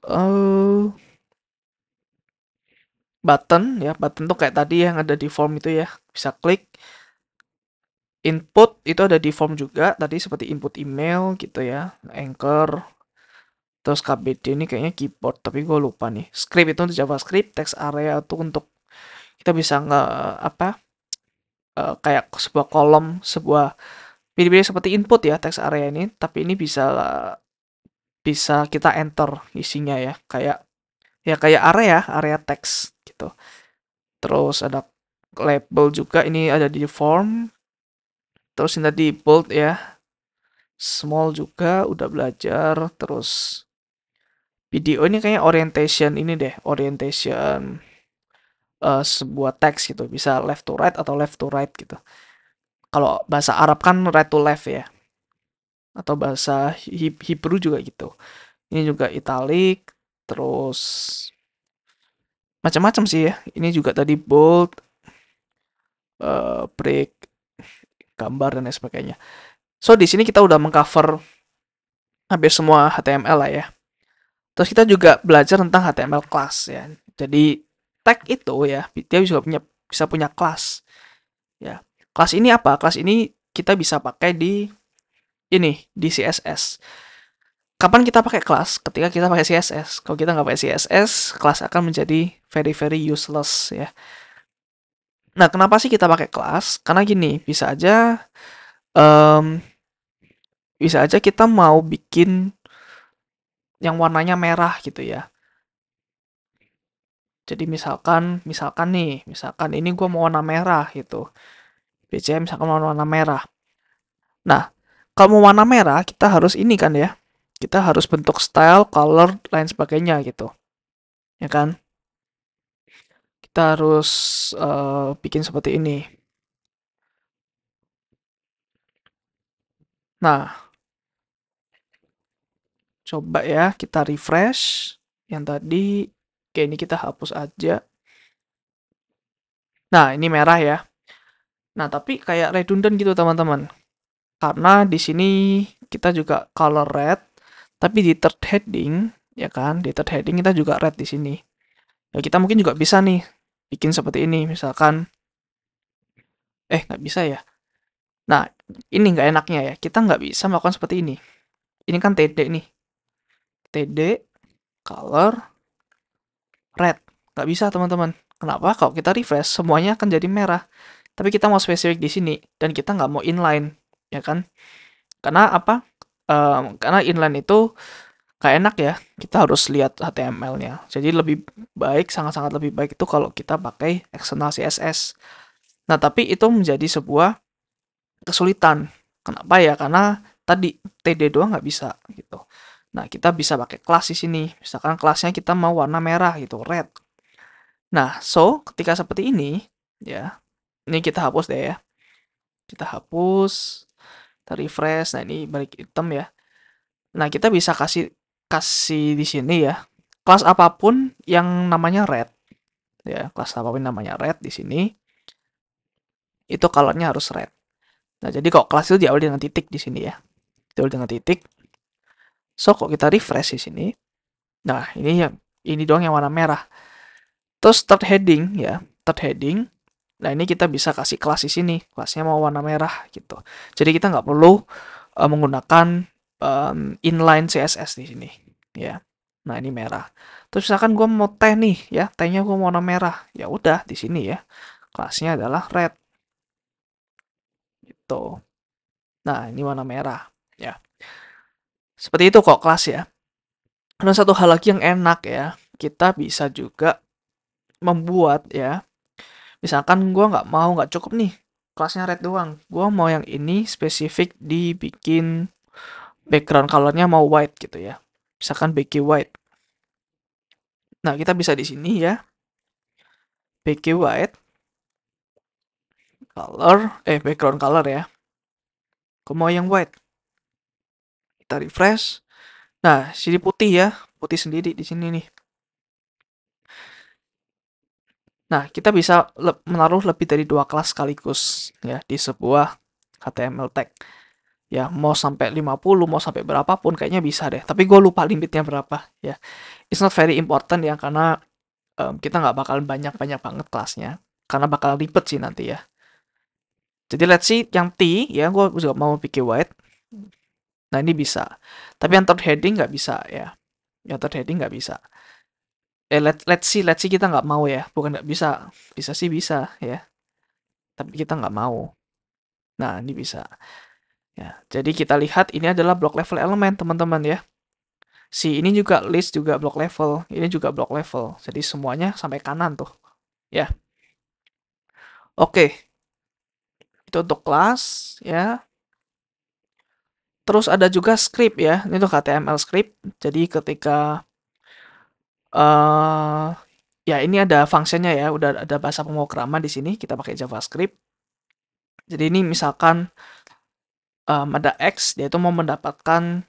button ya, button tuh kayak tadi yang ada di form itu ya, bisa klik. Input itu ada di form juga, tadi seperti input email gitu ya, anchor. Terus KBD ini kayaknya keyboard, tapi gue lupa nih. Script itu untuk JavaScript, text area itu untuk kita bisa nge apa kayak sebuah kolom, sebuah pilih-pilih seperti input ya text area ini, tapi ini bisa bisa kita enter isinya ya, kayak area text gitu. Terus ada label juga, ini ada di form. Terus ini tadi bold ya, small juga udah belajar. Terus video ini kayaknya orientation ini deh, orientation sebuah teks gitu, bisa left to right atau left to right gitu. Kalau bahasa Arab kan right to left ya, atau bahasa Hebrew juga gitu. Ini juga italic, terus macam-macam sih ya. Ini juga tadi bold, break, gambar dan lain sebagainya. So di sini kita udah mengcover hampir semua HTML lah ya. Terus kita juga belajar tentang HTML class ya. Jadi tag itu ya, dia juga bisa punya class. Ya. Kelas ini apa? Kelas ini kita bisa pakai di CSS. Kapan kita pakai kelas? Ketika kita pakai CSS. Kalau kita nggak pakai CSS, kelas akan menjadi very very useless ya. Nah, kenapa sih kita pakai kelas? Karena gini, um, bisa aja kita mau bikin yang warnanya merah gitu ya. Jadi misalkan ini gue mau warna merah gitu. BCM misalkan warna merah. Nah, kalau mau warna merah, kita harus ini kan ya. Kita harus bentuk style, color, lain sebagainya gitu. Ya kan? Kita harus bikin seperti ini. Nah, coba ya kita refresh. Yang tadi, oke ini kita hapus aja. Nah, ini merah ya. Nah, tapi kayak redundant gitu teman-teman. Karena di sini kita juga color red, tapi di third heading, ya kan? Di third heading kita juga red di sini. Ya kita mungkin juga bisa nih bikin seperti ini, misalkan nggak bisa ya. Nah, ini nggak enaknya ya, kita nggak bisa melakukan seperti ini. Ini kan TD nih, TD color red. Nggak bisa teman-teman. Kenapa? Kalau kita refresh, semuanya akan jadi merah. Tapi kita mau spesifik di sini, dan kita nggak mau inline, ya kan? Karena apa? Karena inline itu nggak enak ya, kita harus lihat HTML-nya. Jadi lebih baik, sangat-sangat lebih baik itu kalau kita pakai external CSS. Nah, tapi itu menjadi sebuah kesulitan. Kenapa ya? Karena tadi TD doang nggak bisa gitu. Nah, kita bisa pakai kelas di sini. Misalkan kelasnya kita mau warna merah gitu, red. Nah, so ketika seperti ini, ya, ini kita hapus deh ya. Kita hapus, kita refresh. Nah, ini balik hitam ya. Nah, kita bisa kasih kasih di sini ya. Kelas apapun yang namanya red, ya, kelas apapun namanya red di sini, itu colornya harus red. Nah, jadi kok kelas itu diawali dengan titik di sini ya. Diawali dengan titik. So, kok kita refresh di sini. Nah, ini doang yang warna merah. Terus third heading ya, third heading. Nah, ini kita bisa kasih kelas di sini. Kelasnya mau warna merah gitu. Jadi kita nggak perlu menggunakan inline CSS di sini ya. Nah, ini merah. Terus misalkan gue mau teh nih ya, tehnya gue mau warna merah. Ya udah di sini ya. Kelasnya adalah red gitu. Nah, ini warna merah ya. Seperti itu kok kelas ya. Dan satu hal lagi yang enak ya, kita bisa juga membuat ya. Misalkan gue nggak cukup nih kelasnya red doang. Gue mau yang ini spesifik dibikin background colornya mau white gitu ya. Misalkan BQ white. Nah, kita bisa di sini ya, BQ white color, background color ya. Gue mau yang white. Kita refresh. Nah, sini putih ya, putih sendiri di sini nih. Nah, kita bisa menaruh lebih dari 2 kelas sekaligus ya di sebuah HTML tag. Ya, mau sampai 50, mau sampai berapapun kayaknya bisa deh. Tapi gue lupa limitnya berapa ya. It's not very important ya, karena kita nggak bakal banyak-banyak banget kelasnya. Karena bakal ribet sih nanti ya. Jadi let's see yang T ya, gue juga mau bikin white. Nah, ini bisa. Tapi yang third heading nggak bisa ya. Yang third heading nggak bisa. Let's see kita nggak mau ya. Bukan nggak bisa. Bisa sih bisa ya. Tapi kita nggak mau. Nah, ini bisa. Ya, jadi kita lihat ini adalah block level elemen teman-teman ya. Si ini juga list juga block level. Ini juga block level. Jadi semuanya sampai kanan tuh. Ya. Oke. Itu untuk kelas ya. Terus ada juga script ya. Ini tuh HTML script. Jadi ketika eh ya ini ada fungsinya ya. Udah ada bahasa pemrograman di sini. Kita pakai JavaScript. Jadi ini misalkan ada X, dia itu mau mendapatkan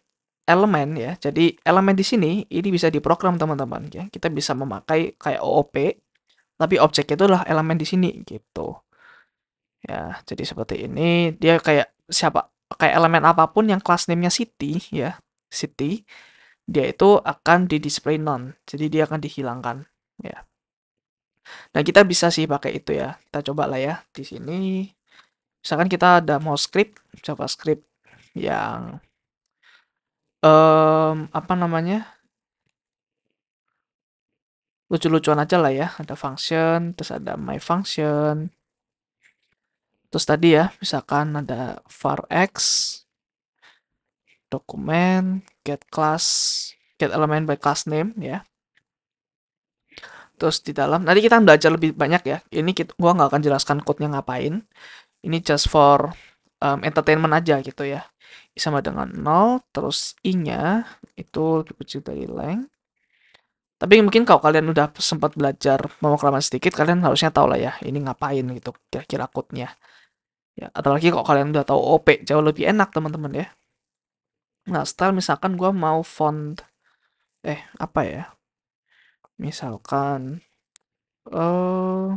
elemen ya. Jadi elemen di sini ini bisa diprogram teman-teman ya. Kita bisa memakai kayak OOP, tapi objeknya itu adalah elemen di sini gitu. Ya, jadi seperti ini. Dia kayak elemen apapun yang class name-nya city ya, city, dia itu akan di display none. Jadi dia akan dihilangkan ya. Nah, kita bisa sih pakai itu ya. Kita coba lah ya di sini. Misalkan kita ada mau script JavaScript yang apa namanya? Lucu-lucuan aja lah ya. Ada function, terus ada my function. Terus tadi ya, misalkan ada var x, dokumen, get class, get element by class name ya. Terus di dalam, nanti kita belajar lebih banyak ya. Ini gua nggak akan jelaskan code-nya ngapain. Ini just for entertainment aja gitu ya. Sama dengan 0, terus i-nya itu lebih kecil dari length. Tapi mungkin kalau kalian udah sempat belajar pemrograman sedikit, kalian harusnya tahu lah ya, ini ngapain gitu, kira-kira code-nya. Ya, apalagi kalau kalian udah tahu OP, jauh lebih enak teman-teman ya. Nah, style misalkan gua mau font, apa ya? Misalkan, eh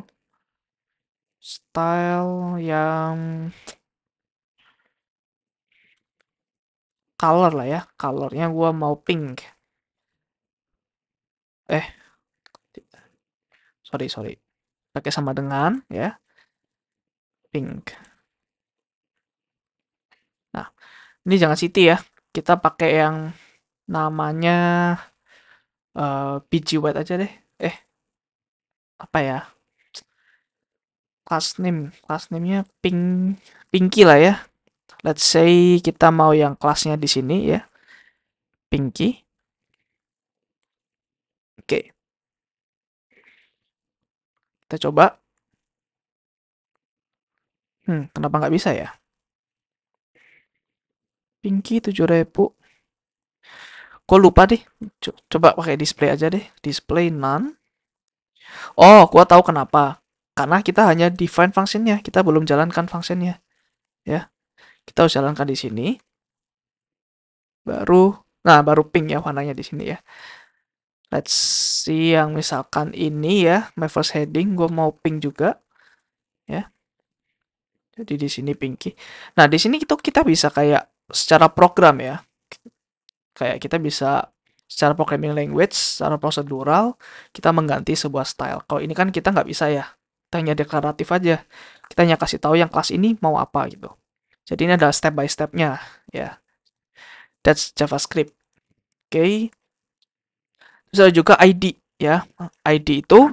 style yang color lah ya, colornya gua mau pink. Eh, sorry. Pakai sama dengan ya, pink. Nah, ini jangan city ya. Kita pakai yang namanya PG White aja deh. Apa ya? Class name-nya Pinky lah ya. Let's say kita mau yang kelasnya di sini ya, Pinky. Oke, kita coba. Kenapa nggak bisa ya? Pinky 7.000. Kok lupa deh. Coba pakai display aja deh. Display none. Oh, gua tahu kenapa. Karena kita hanya define functionnya, kita belum jalankan functionnya. Ya, kita harus jalankan di sini. Baru pink ya warnanya di sini ya. Let's see yang misalkan ini ya, my first heading, gue mau pink juga, ya. Jadi di sini pinky. Nah, di sini kita bisa kayak secara program ya, kayak kita bisa secara programming language, secara prosedural, kita mengganti sebuah style. Kalau ini kan kita nggak bisa ya, kita hanya deklaratif aja. Kita hanya kasih tahu yang kelas ini mau apa gitu. Jadi ini ada step by step-nya ya. That's JavaScript. Oke. Terus ada juga ID ya. ID itu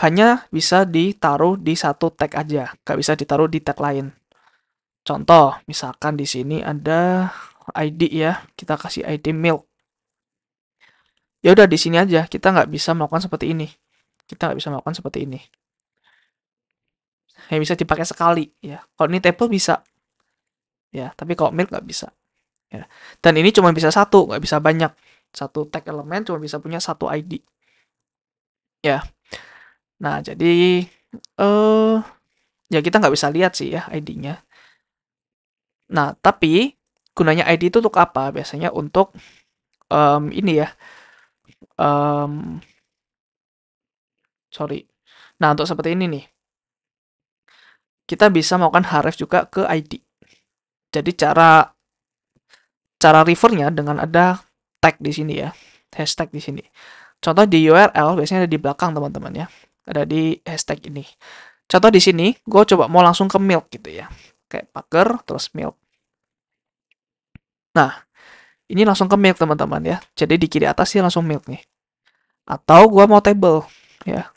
hanya bisa ditaruh di satu tag aja, nggak bisa ditaruh di tag lain. Contoh, misalkan di sini ada ID ya, kita kasih ID milk. Ya udah di sini aja, kita nggak bisa melakukan seperti ini. Kita nggak bisa melakukan seperti ini. Hanya bisa dipakai sekali ya. Kalau ini table bisa ya, tapi kalau milk nggak bisa. Ya. Dan ini cuma bisa satu, nggak bisa banyak. Satu tag elemen cuma bisa punya satu ID. Ya. Nah, jadi ya kita nggak bisa lihat sih ya ID-nya. Nah, tapi gunanya ID itu untuk apa? Biasanya untuk ini ya. Sorry. Nah, untuk seperti ini nih. Kita bisa melakukan href juga ke ID. Jadi cara refernya dengan ada tag di sini ya. Hashtag di sini. Contoh di URL biasanya ada di belakang teman-teman ya. Ada di hashtag ini. Contoh di sini, gue coba mau langsung ke milk gitu ya. Kayak packer, terus milk. Nah, ini langsung ke milk teman-teman ya. Jadi di kiri atas sih langsung milk nih. Atau gue mau table ya.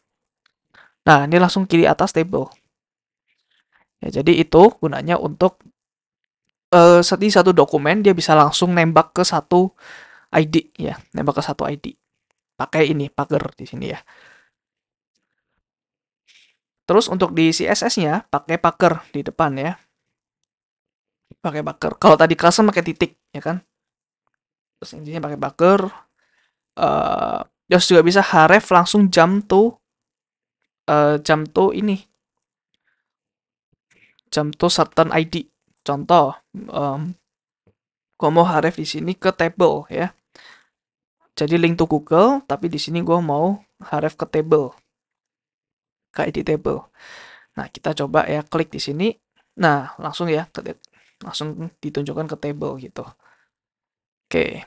Nah, ini langsung kiri atas table. Ya, jadi itu gunanya untuk satu dokumen dia bisa langsung nembak ke satu ID ya, nembak ke satu ID. Pakai ini packer di sini ya. Terus untuk di CSS-nya pakai packer di depan ya. Pakai packer. Kalau tadi custom pakai titik ya kan. Terus intinya pakai packer. Terus juga bisa href langsung jump to ini. Jump to certain ID. Contoh, gua mau href di sini ke table ya. Jadi link to Google, tapi di sini gue mau href ke table, ke ID table. Nah, kita coba ya klik di sini. Nah, langsung ya, langsung ditunjukkan ke table gitu. Oke.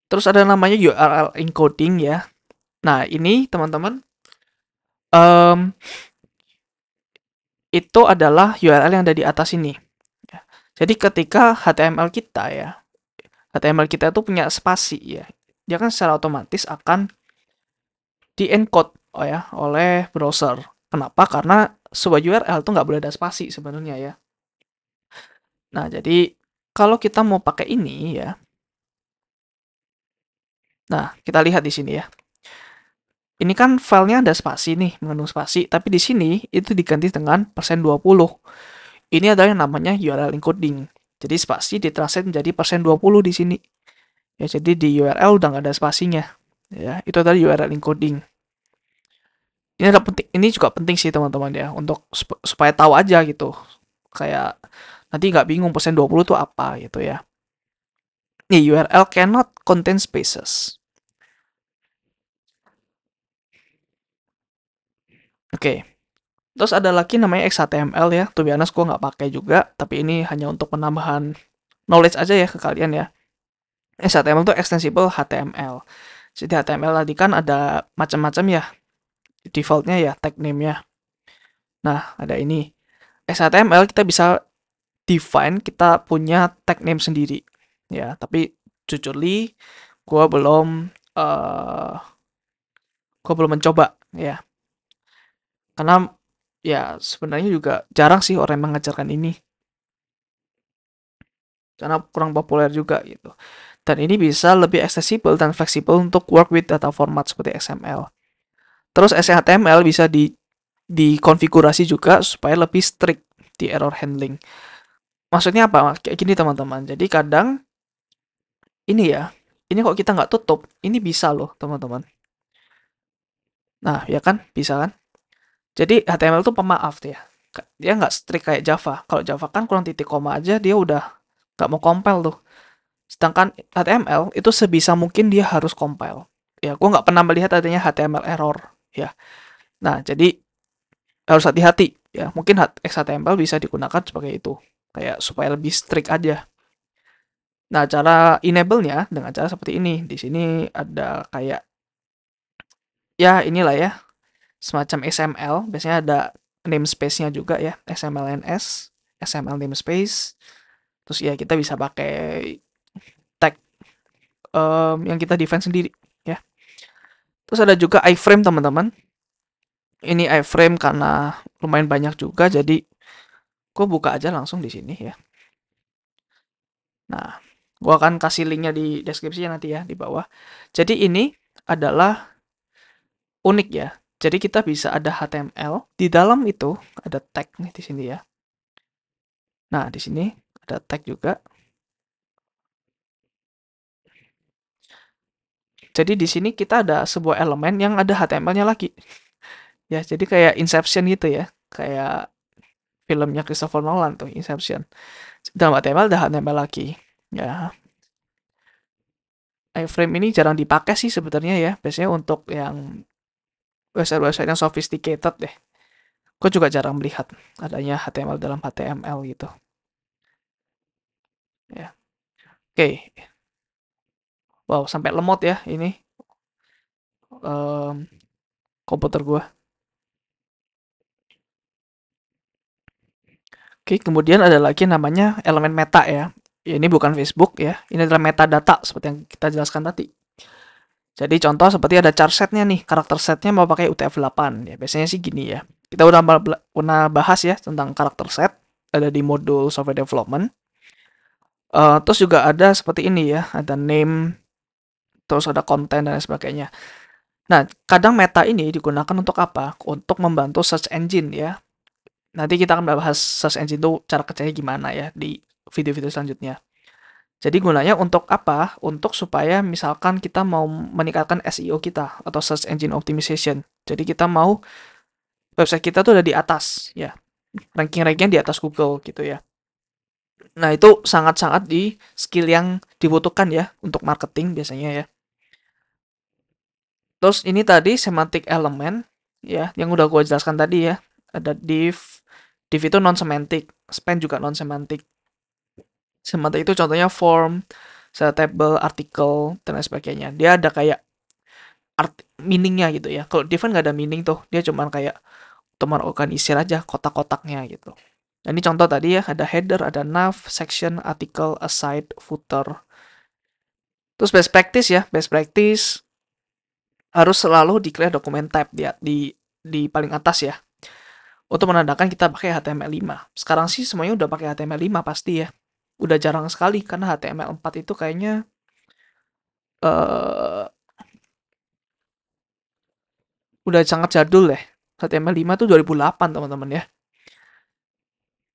Terus ada namanya URL encoding ya. Nah, ini teman-teman, itu adalah URL yang ada di atas ini. Jadi ketika HTML kita ya, HTML kita itu punya spasi ya, dia kan secara otomatis akan di-encode oleh browser. Kenapa? Karena sebuah URL itu nggak boleh ada spasi sebenarnya ya. Nah, jadi kalau kita mau pakai ini ya, nah kita lihat di sini ya. Ini kan filenya ada spasi nih, mengandung spasi, tapi di sini itu diganti dengan %20. Ini adalah yang namanya URL encoding. Jadi spasi ditranslate menjadi %20 di sini. Ya, jadi di URL udah nggak ada spasinya. Ya, itu adalah URL encoding. Ini juga penting sih teman-teman ya, untuk supaya tahu aja gitu. Kayak nanti nggak bingung %20 itu apa gitu ya. Nih, URL cannot contain spaces. Oke. Terus ada lagi namanya XHTML ya. To be honest, gue nggak pakai juga, tapi ini hanya untuk penambahan knowledge aja ya ke kalian ya. XHTML itu extensible HTML. Jadi HTML tadi kan ada macam-macam ya. defaultnya ya tag name-nya. Nah, ada ini. XHTML kita bisa define kita punya tag name sendiri. Ya, tapi jujurly gua belum eh gua belum mencoba ya. Karena ya sebenarnya juga jarang sih orang yang mengajarkan ini. Karena kurang populer juga gitu. Dan ini bisa lebih accessible dan fleksibel untuk work with data format seperti XML. Terus HTML bisa dikonfigurasi juga supaya lebih strict di error handling. Maksudnya apa? Kayak gini teman-teman. Jadi kadang ini ya, ini kok kita nggak tutup, ini bisa loh teman-teman. Nah ya kan, bisa kan? Jadi HTML itu pemaaf ya. Dia nggak strict kayak Java. Kalau Java kan kurang titik koma aja dia udah nggak mau compile tuh. Sedangkan HTML itu sebisa mungkin dia harus compile. Ya, gue nggak pernah melihat adanya HTML error. Ya, nah jadi harus hati-hati. Ya, mungkin XHTML bisa digunakan sebagai itu, kayak supaya lebih strict aja. Nah, cara enable-nya dengan cara seperti ini. Di sini ada kayak ya inilah ya, semacam XML. Biasanya ada namespace-nya juga ya, XMLNS, XML namespace. Terus ya kita bisa pakai tag yang kita define sendiri ya. Terus ada juga iframe teman-teman. Ini iframe karena lumayan banyak juga, jadi gue buka aja langsung di sini ya. Nah, gue akan kasih linknya di deskripsinya nanti ya di bawah. Jadi ini adalah unik ya. Jadi kita bisa ada HTML di dalam itu ada tag nih di sini ya. Nah, di sini ada tag juga. Jadi di sini kita ada sebuah elemen yang ada HTML-nya lagi. Ya, jadi kayak Inception gitu ya. Kayak filmnya Christopher Nolan tuh, Inception. Dalam HTML ada HTML lagi. Ya, iframe ini jarang dipakai sih sebenarnya ya. Biasanya untuk yang website-website yang sophisticated deh. Gue juga jarang melihat adanya HTML dalam HTML gitu. Ya, oke. Wow, sampai lemot ya ini em, komputer gue. Oke, kemudian ada lagi namanya elemen meta ya. Ya, ini bukan Facebook ya. Ini adalah metadata seperti yang kita jelaskan tadi. Jadi contoh seperti ada char setnya nih, karakter setnya mau pakai UTF-8 ya. Biasanya sih gini ya. Kita udah bahas ya tentang karakter set ada di modul software development. Terus juga ada seperti ini ya, ada name, terus ada konten dan sebagainya. Nah, kadang meta ini digunakan untuk apa? Untuk membantu search engine ya. Nanti kita akan bahas search engine itu cara kerjanya gimana ya di video-video selanjutnya. Jadi gunanya untuk apa? Untuk supaya misalkan kita mau meningkatkan SEO kita atau search engine optimization. Jadi kita mau website kita tuh ada di atas ya. Ranking-ranking di atas Google gitu ya. Nah, itu sangat-sangat di skill yang dibutuhkan ya untuk marketing biasanya ya. Terus ini tadi semantic element ya, yang udah gue jelaskan tadi ya. Ada div, div itu non semantic, span juga non semantic. Semantic itu contohnya form, table, artikel dan lain sebagainya. Dia ada kayak meaningnya gitu ya. Kalau div kan nggak ada meaning tuh, dia cuma kayak untuk organisir aja kotak-kotaknya gitu. Nah, ini contoh tadi ya, ada header, ada nav, section, artikel, aside, footer. Terus best practice ya, best practice harus selalu declare dokumen type di paling atas ya. Untuk menandakan kita pakai HTML5. Sekarang sih semuanya udah pakai HTML5 pasti ya. Udah jarang sekali karena HTML4 itu kayaknya uh, udah sangat jadul deh. HTML5 tuh 2008 teman-teman ya.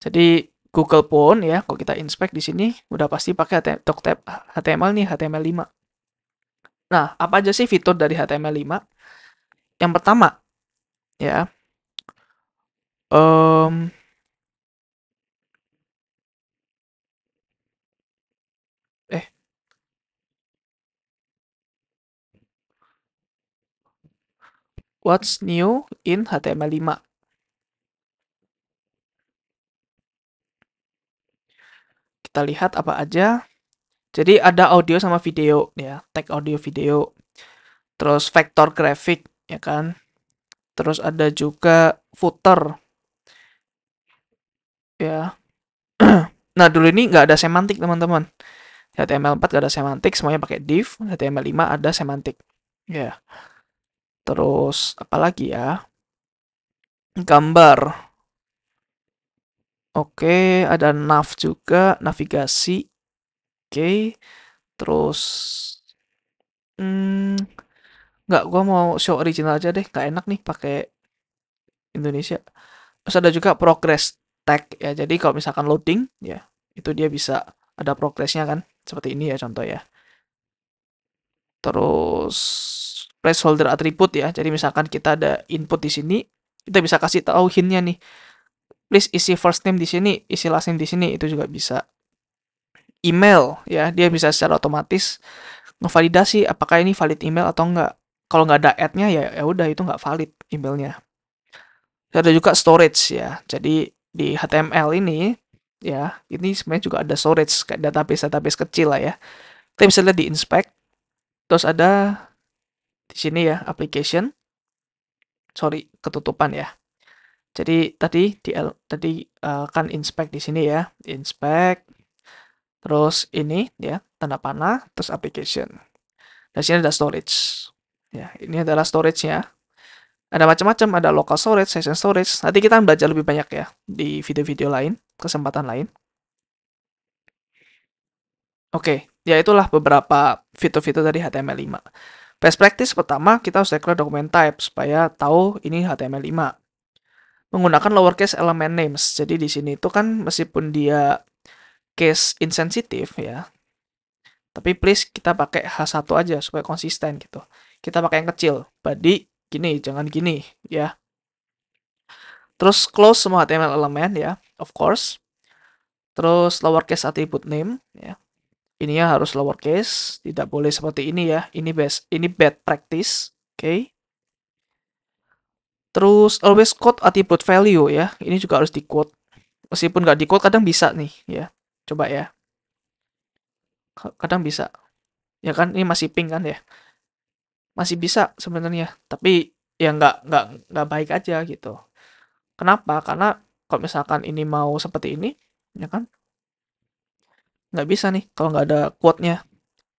Jadi Google pun ya, kalau kita inspect di sini udah pasti pakai HTML nih, HTML5. Nah, apa aja sih fitur dari HTML5? Yang pertama, ya, um, eh, what's new in HTML5? Kita lihat apa aja. Jadi ada audio sama video ya, tag audio video. Terus vektor grafik ya kan. Terus ada juga footer ya. Nah, dulu ini nggak ada semantik, teman-teman. HTML4 nggak ada semantik, semuanya pakai div. HTML5 ada semantik. Ya. Terus apa lagi ya? Gambar. Oke, ada nav juga, navigasi. Oke. Terus hmm, nggak, gua mau show original aja deh. Nggak enak nih pakai Indonesia. Terus ada juga progress tag ya. Jadi kalau misalkan loading ya, itu dia bisa ada progressnya kan. Seperti ini ya contoh ya. Terus placeholder atribut ya. Jadi misalkan kita ada input di sini, kita bisa kasih tahu hintnya nih. Please isi first name di sini, isi last name di sini, itu juga bisa. Email ya, dia bisa secara otomatis ngevalidasi apakah ini valid email atau enggak. Kalau nggak ada add-nya ya ya udah itu nggak valid emailnya. Ada juga storage ya. Jadi di HTML ini ya, ini sebenarnya juga ada storage kayak database kecil lah ya. Kita bisa lihat di inspect. Terus ada di sini ya application. Sorry, ketutupan ya. Jadi kan inspect di sini ya, inspect. Terus ini ya, tanda panah, terus application. Dan sini ada storage. Ya, ini adalah storage-nya. Ada macam-macam, ada local storage, session storage. Nanti kita belajar lebih banyak ya di video-video lain, kesempatan lain. Oke, ya itulah beberapa fitur-fitur dari HTML5. Best practice pertama, kita harus declare document type supaya tahu ini HTML5. Menggunakan lowercase element names. Jadi di sini itu kan meskipun dia case insensitive ya, tapi please kita pakai H1 aja supaya konsisten gitu. Kita pakai yang kecil. Body gini, jangan gini ya. Terus close semua HTML element ya, of course. Terus lowercase attribute name ya. Ininya harus lowercase, tidak boleh seperti ini ya. Ini bad practice. Oke. Okay. Terus always quote attribute value ya. Ini juga harus di quote. Meskipun nggak di quote kadang bisa nih ya. Coba ya. Kadang bisa. Ya kan ini masih pink kan ya. Masih bisa sebenarnya. Tapi ya nggak baik aja gitu. Kenapa? Karena kalau misalkan ini mau seperti ini, ya kan nggak bisa nih kalau nggak ada quote-nya.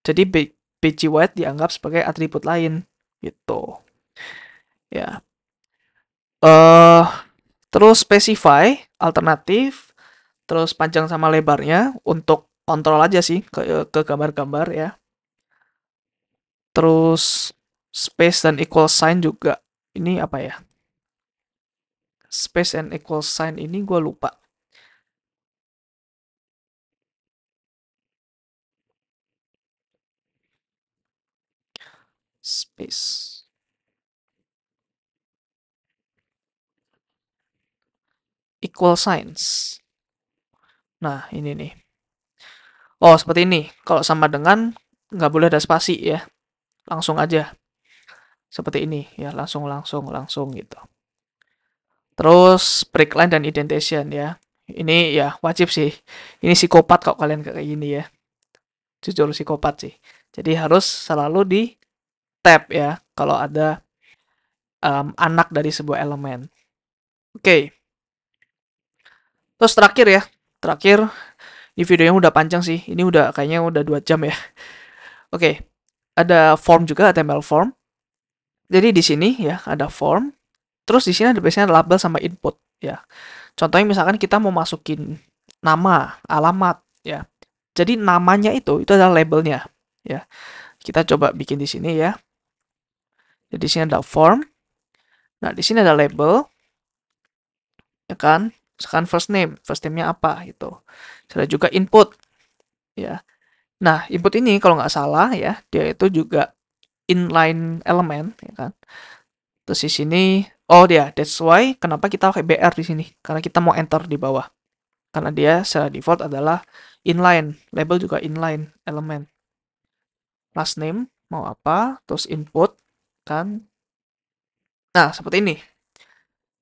Jadi pg white dianggap sebagai atribut lain gitu. Ya. Eh terus specify alternatif, terus panjang sama lebarnya untuk kontrol aja sih ke gambar-gambar ya. Terus space dan equal sign juga. Ini apa ya? Space and equal sign ini gue lupa. Space. Equal signs. Nah, ini nih. Oh, seperti ini. Kalau sama dengan nggak boleh ada spasi ya. Langsung aja. Seperti ini ya, langsung gitu. Terus break line dan indentation ya. Ini ya wajib sih. Ini psikopat kok kalian kayak gini ya. Jujur psikopat sih. Jadi harus selalu di tab ya kalau ada anak dari sebuah elemen. Oke. Terus terakhir ya. Terakhir, ini videonya udah panjang sih. Ini udah kayaknya udah 2 jam ya. Oke. Ada form juga, HTML form. Jadi di sini ya ada form. Terus di sini ada biasanya label sama input ya. Contohnya misalkan kita mau masukin nama, alamat ya. Jadi namanya itu adalah labelnya ya. Kita coba bikin di sini ya. Jadi di sini ada form. Nah, di sini ada label ya kan. Misalkan first name-nya apa gitu. Ada juga input ya. Nah, input ini kalau nggak salah ya, dia itu juga inline element ya kan. Terus di sini, oh dia, that's why kenapa kita pakai BR di sini, karena kita mau enter di bawah. Karena dia secara default adalah inline, label juga inline element. Last name mau apa, terus input kan. Nah, seperti ini.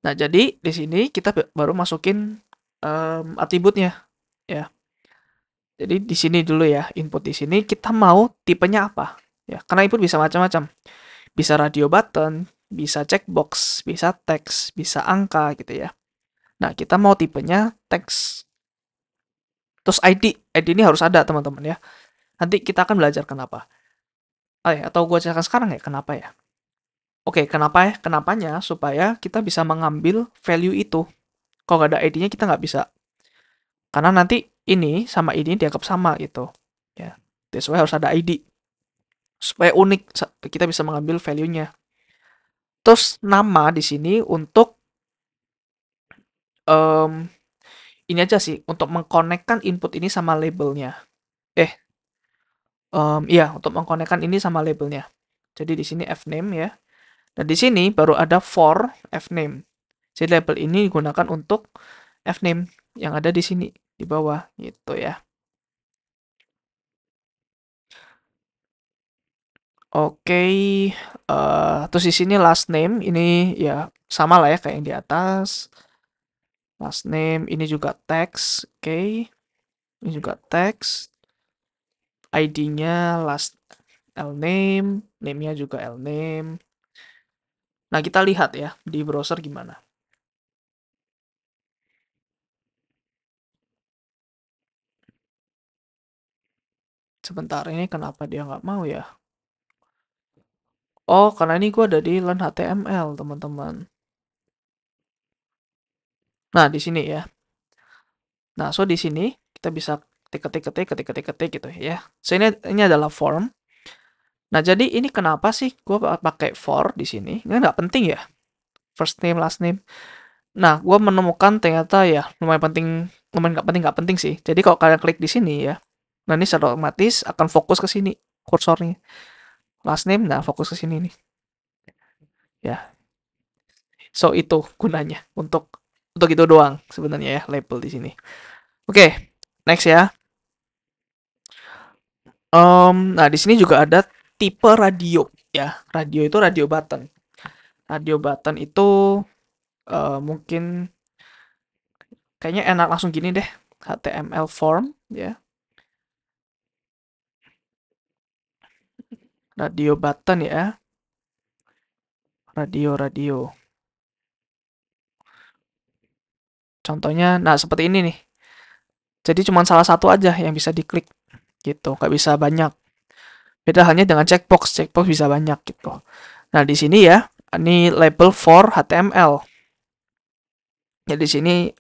Nah, jadi di sini kita baru masukin atributnya ya. Jadi di sini dulu ya, input di sini kita mau tipenya apa ya. Karena input bisa macam-macam. Bisa radio button, bisa checkbox, bisa teks, bisa angka gitu ya. Nah, kita mau tipenya teks. Terus ID ini harus ada teman-teman ya. Nanti kita akan belajar kenapa. Atau gue jelaskan sekarang ya kenapa ya. Oke, kenapa ya? Kenapanya supaya kita bisa mengambil value itu. Kalau nggak ada ID-nya kita nggak bisa. Karena nanti ini sama ini dianggap sama gitu. Ya, that's why harus ada ID. Supaya unik kita bisa mengambil value-nya. Terus nama di sini untuk em, ini aja sih untuk mengkonekkan input ini sama labelnya. Eh, iya untuk mengkonekkan ini sama labelnya. Jadi di sini fname ya. Dan di sini baru ada for fname. Jadi label ini digunakan untuk fname yang ada di sini di bawah gitu ya. Oke, terus di sini last name ini ya sama lah ya kayak yang di atas. Last name ini juga text, oke. Ini juga text. ID-nya last lname, name-nya juga lname. Nah, kita lihat ya di browser gimana. Sebentar, ini kenapa dia nggak mau ya? Oh, karena ini gue ada di Learn HTML, teman-teman. Nah, di sini ya. Nah, so di sini kita bisa ketik-ketik gitu ya. So ini adalah form. Nah, jadi ini kenapa sih gue pakai for di sini? Ini nggak penting ya. First name, last name. Nah, gue menemukan ternyata ya lumayan penting, lumayan nggak penting sih. Jadi kalau kalian klik di sini ya, nah ini secara otomatis akan fokus ke sini kursornya. Last name, nah fokus ke sini nih. Ya, so itu gunanya untuk itu doang sebenarnya ya label di sini. Oke, next ya. Nah di sini juga ada tipe radio ya. Radio itu radio button. Radio button itu mungkin kayaknya enak langsung gini deh. HTML form ya. Radio button ya. Radio. Contohnya, nah seperti ini nih. Jadi cuma salah satu aja yang bisa diklik gitu, nggak bisa banyak. Beda halnya dengan checkbox bisa banyak gitu. Nah di sini ya, ini label for HTML. Ya di sini,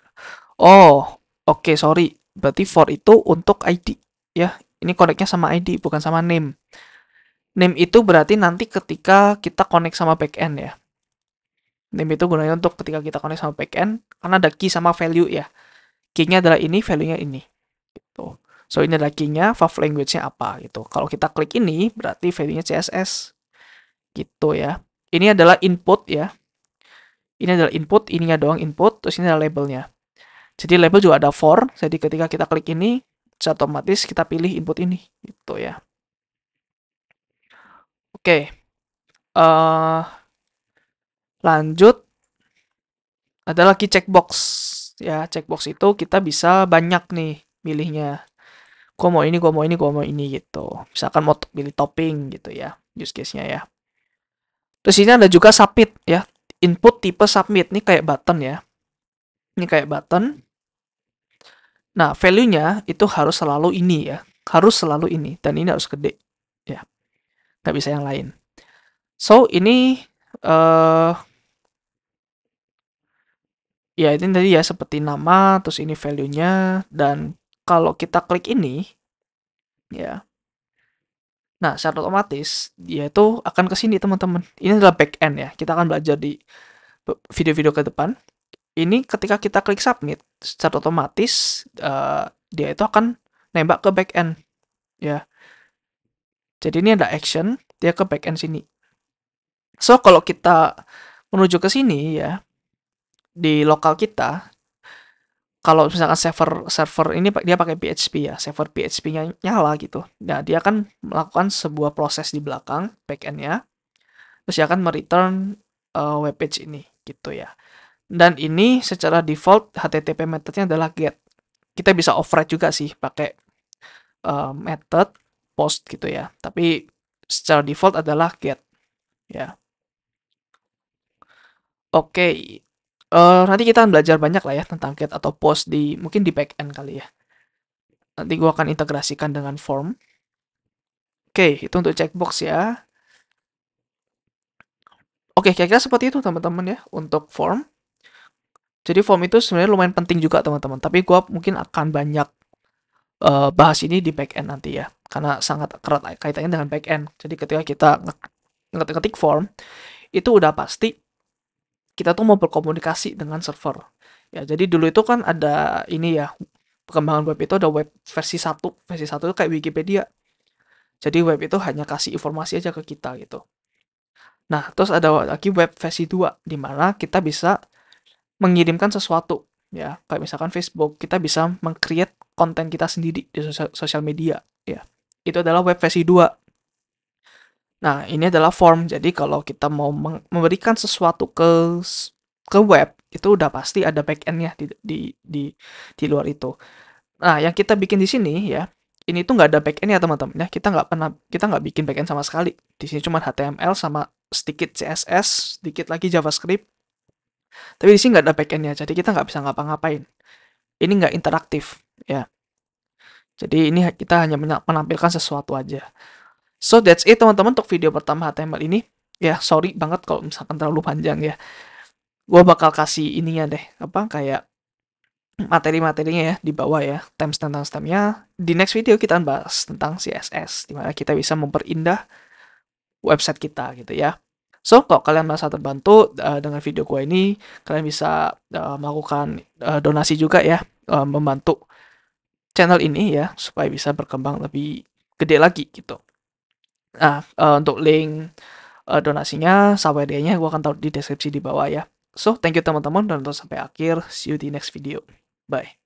oh oke sorry, berarti for itu untuk ID ya. Ini koneknya sama ID bukan sama name. Name itu berarti nanti ketika kita connect sama backend ya. Name itu gunanya untuk ketika kita connect sama backend, karena ada key sama value ya. Key-nya adalah ini, value-nya ini. Gitu. So ini adalah key-nya, fav language-nya apa gitu. Kalau kita klik ini berarti value-nya CSS gitu ya. Ini adalah input ya. Ini adalah input, ininya doang input, terus ini adalah labelnya. Jadi label juga ada for, jadi ketika kita klik ini, secara otomatis kita pilih input ini gitu ya. Oke. Lanjut ada lagi checkbox. Ya, checkbox itu kita bisa banyak nih milihnya. Gua mau ini, gua mau ini, gua mau ini gitu. Misalkan mau pilih topping gitu ya, use case-nya ya. Terus ini ada juga submit ya. Input tipe submit nih kayak button ya. Ini kayak button. Nah, value-nya itu harus selalu ini ya. Harus selalu ini dan ini harus gede. Ya, nggak bisa yang lain. So, ini ya ini tadi ya seperti nama, terus ini value-nya dan kalau kita klik ini ya. Nah, secara otomatis dia itu akan ke sini teman-teman. Ini adalah back end ya. Kita akan belajar di video-video ke depan. Ini ketika kita klik submit, secara otomatis dia itu akan nembak ke back end ya. Jadi ini ada action, dia ke back end sini. So kalau kita menuju ke sini ya di lokal kita, kalau misalkan server ini dia pakai PHP ya, server PHP-nya nyala gitu. Nah, dia akan melakukan sebuah proses di belakang backend-nya, terus dia akan mereturn web page ini gitu ya. Dan ini secara default HTTP methodnya adalah get. Kita bisa override juga sih pakai method post gitu ya. Tapi secara default adalah get ya. Oke, nanti kita akan belajar banyak lah ya tentang get atau post mungkin di back end kali ya. Nanti gua akan integrasikan dengan form. Oke, itu untuk checkbox ya. Oke, kira-kira seperti itu teman-teman ya untuk form. Jadi form itu sebenarnya lumayan penting juga teman-teman, tapi gua mungkin akan banyak bahas ini di back end nanti ya, karena sangat erat kaitannya dengan back end. Jadi ketika kita ngetik form, itu udah pasti kita tuh mau berkomunikasi dengan server. Ya, jadi dulu itu kan ada ini ya, perkembangan web itu ada web versi 1. Versi 1 itu kayak Wikipedia. Jadi web itu hanya kasih informasi aja ke kita gitu. Nah, terus ada lagi web versi 2 di mana kita bisa mengirimkan sesuatu ya. Kayak misalkan Facebook, kita bisa meng-create konten kita sendiri di sosial media ya. Itu adalah web versi 2. Nah, ini adalah form. Jadi kalau kita mau memberikan sesuatu ke web, itu udah pasti ada backend-nya di luar itu. Nah, yang kita bikin di sini ya, ini tuh nggak ada backend ya teman-teman ya. Kita nggak bikin backend sama sekali. Di sini cuma HTML sama sedikit CSS, sedikit lagi JavaScript. Tapi di sini nggak ada backend-nya, jadi kita nggak bisa ngapa-ngapain. Ini nggak interaktif ya. Jadi ini kita hanya menampilkan sesuatu aja. So that's it teman-teman untuk video pertama HTML ini. Ya, sorry banget kalau misalkan terlalu panjang ya. Gua bakal kasih ininya deh, apa kayak materi-materinya ya di bawah ya, timestamp-timestampnya. Di next video kita akan bahas tentang CSS, dimana kita bisa memperindah website kita gitu ya. So, kalau kalian merasa terbantu dengan video gua ini, kalian bisa melakukan donasi juga ya, membantu channel ini ya, supaya bisa berkembang lebih gede lagi gitu. Nah, untuk link donasinya, saweria-nya gue akan taruh di deskripsi di bawah ya. So, thank you teman-teman dan nonton sampai akhir. See you di next video. Bye.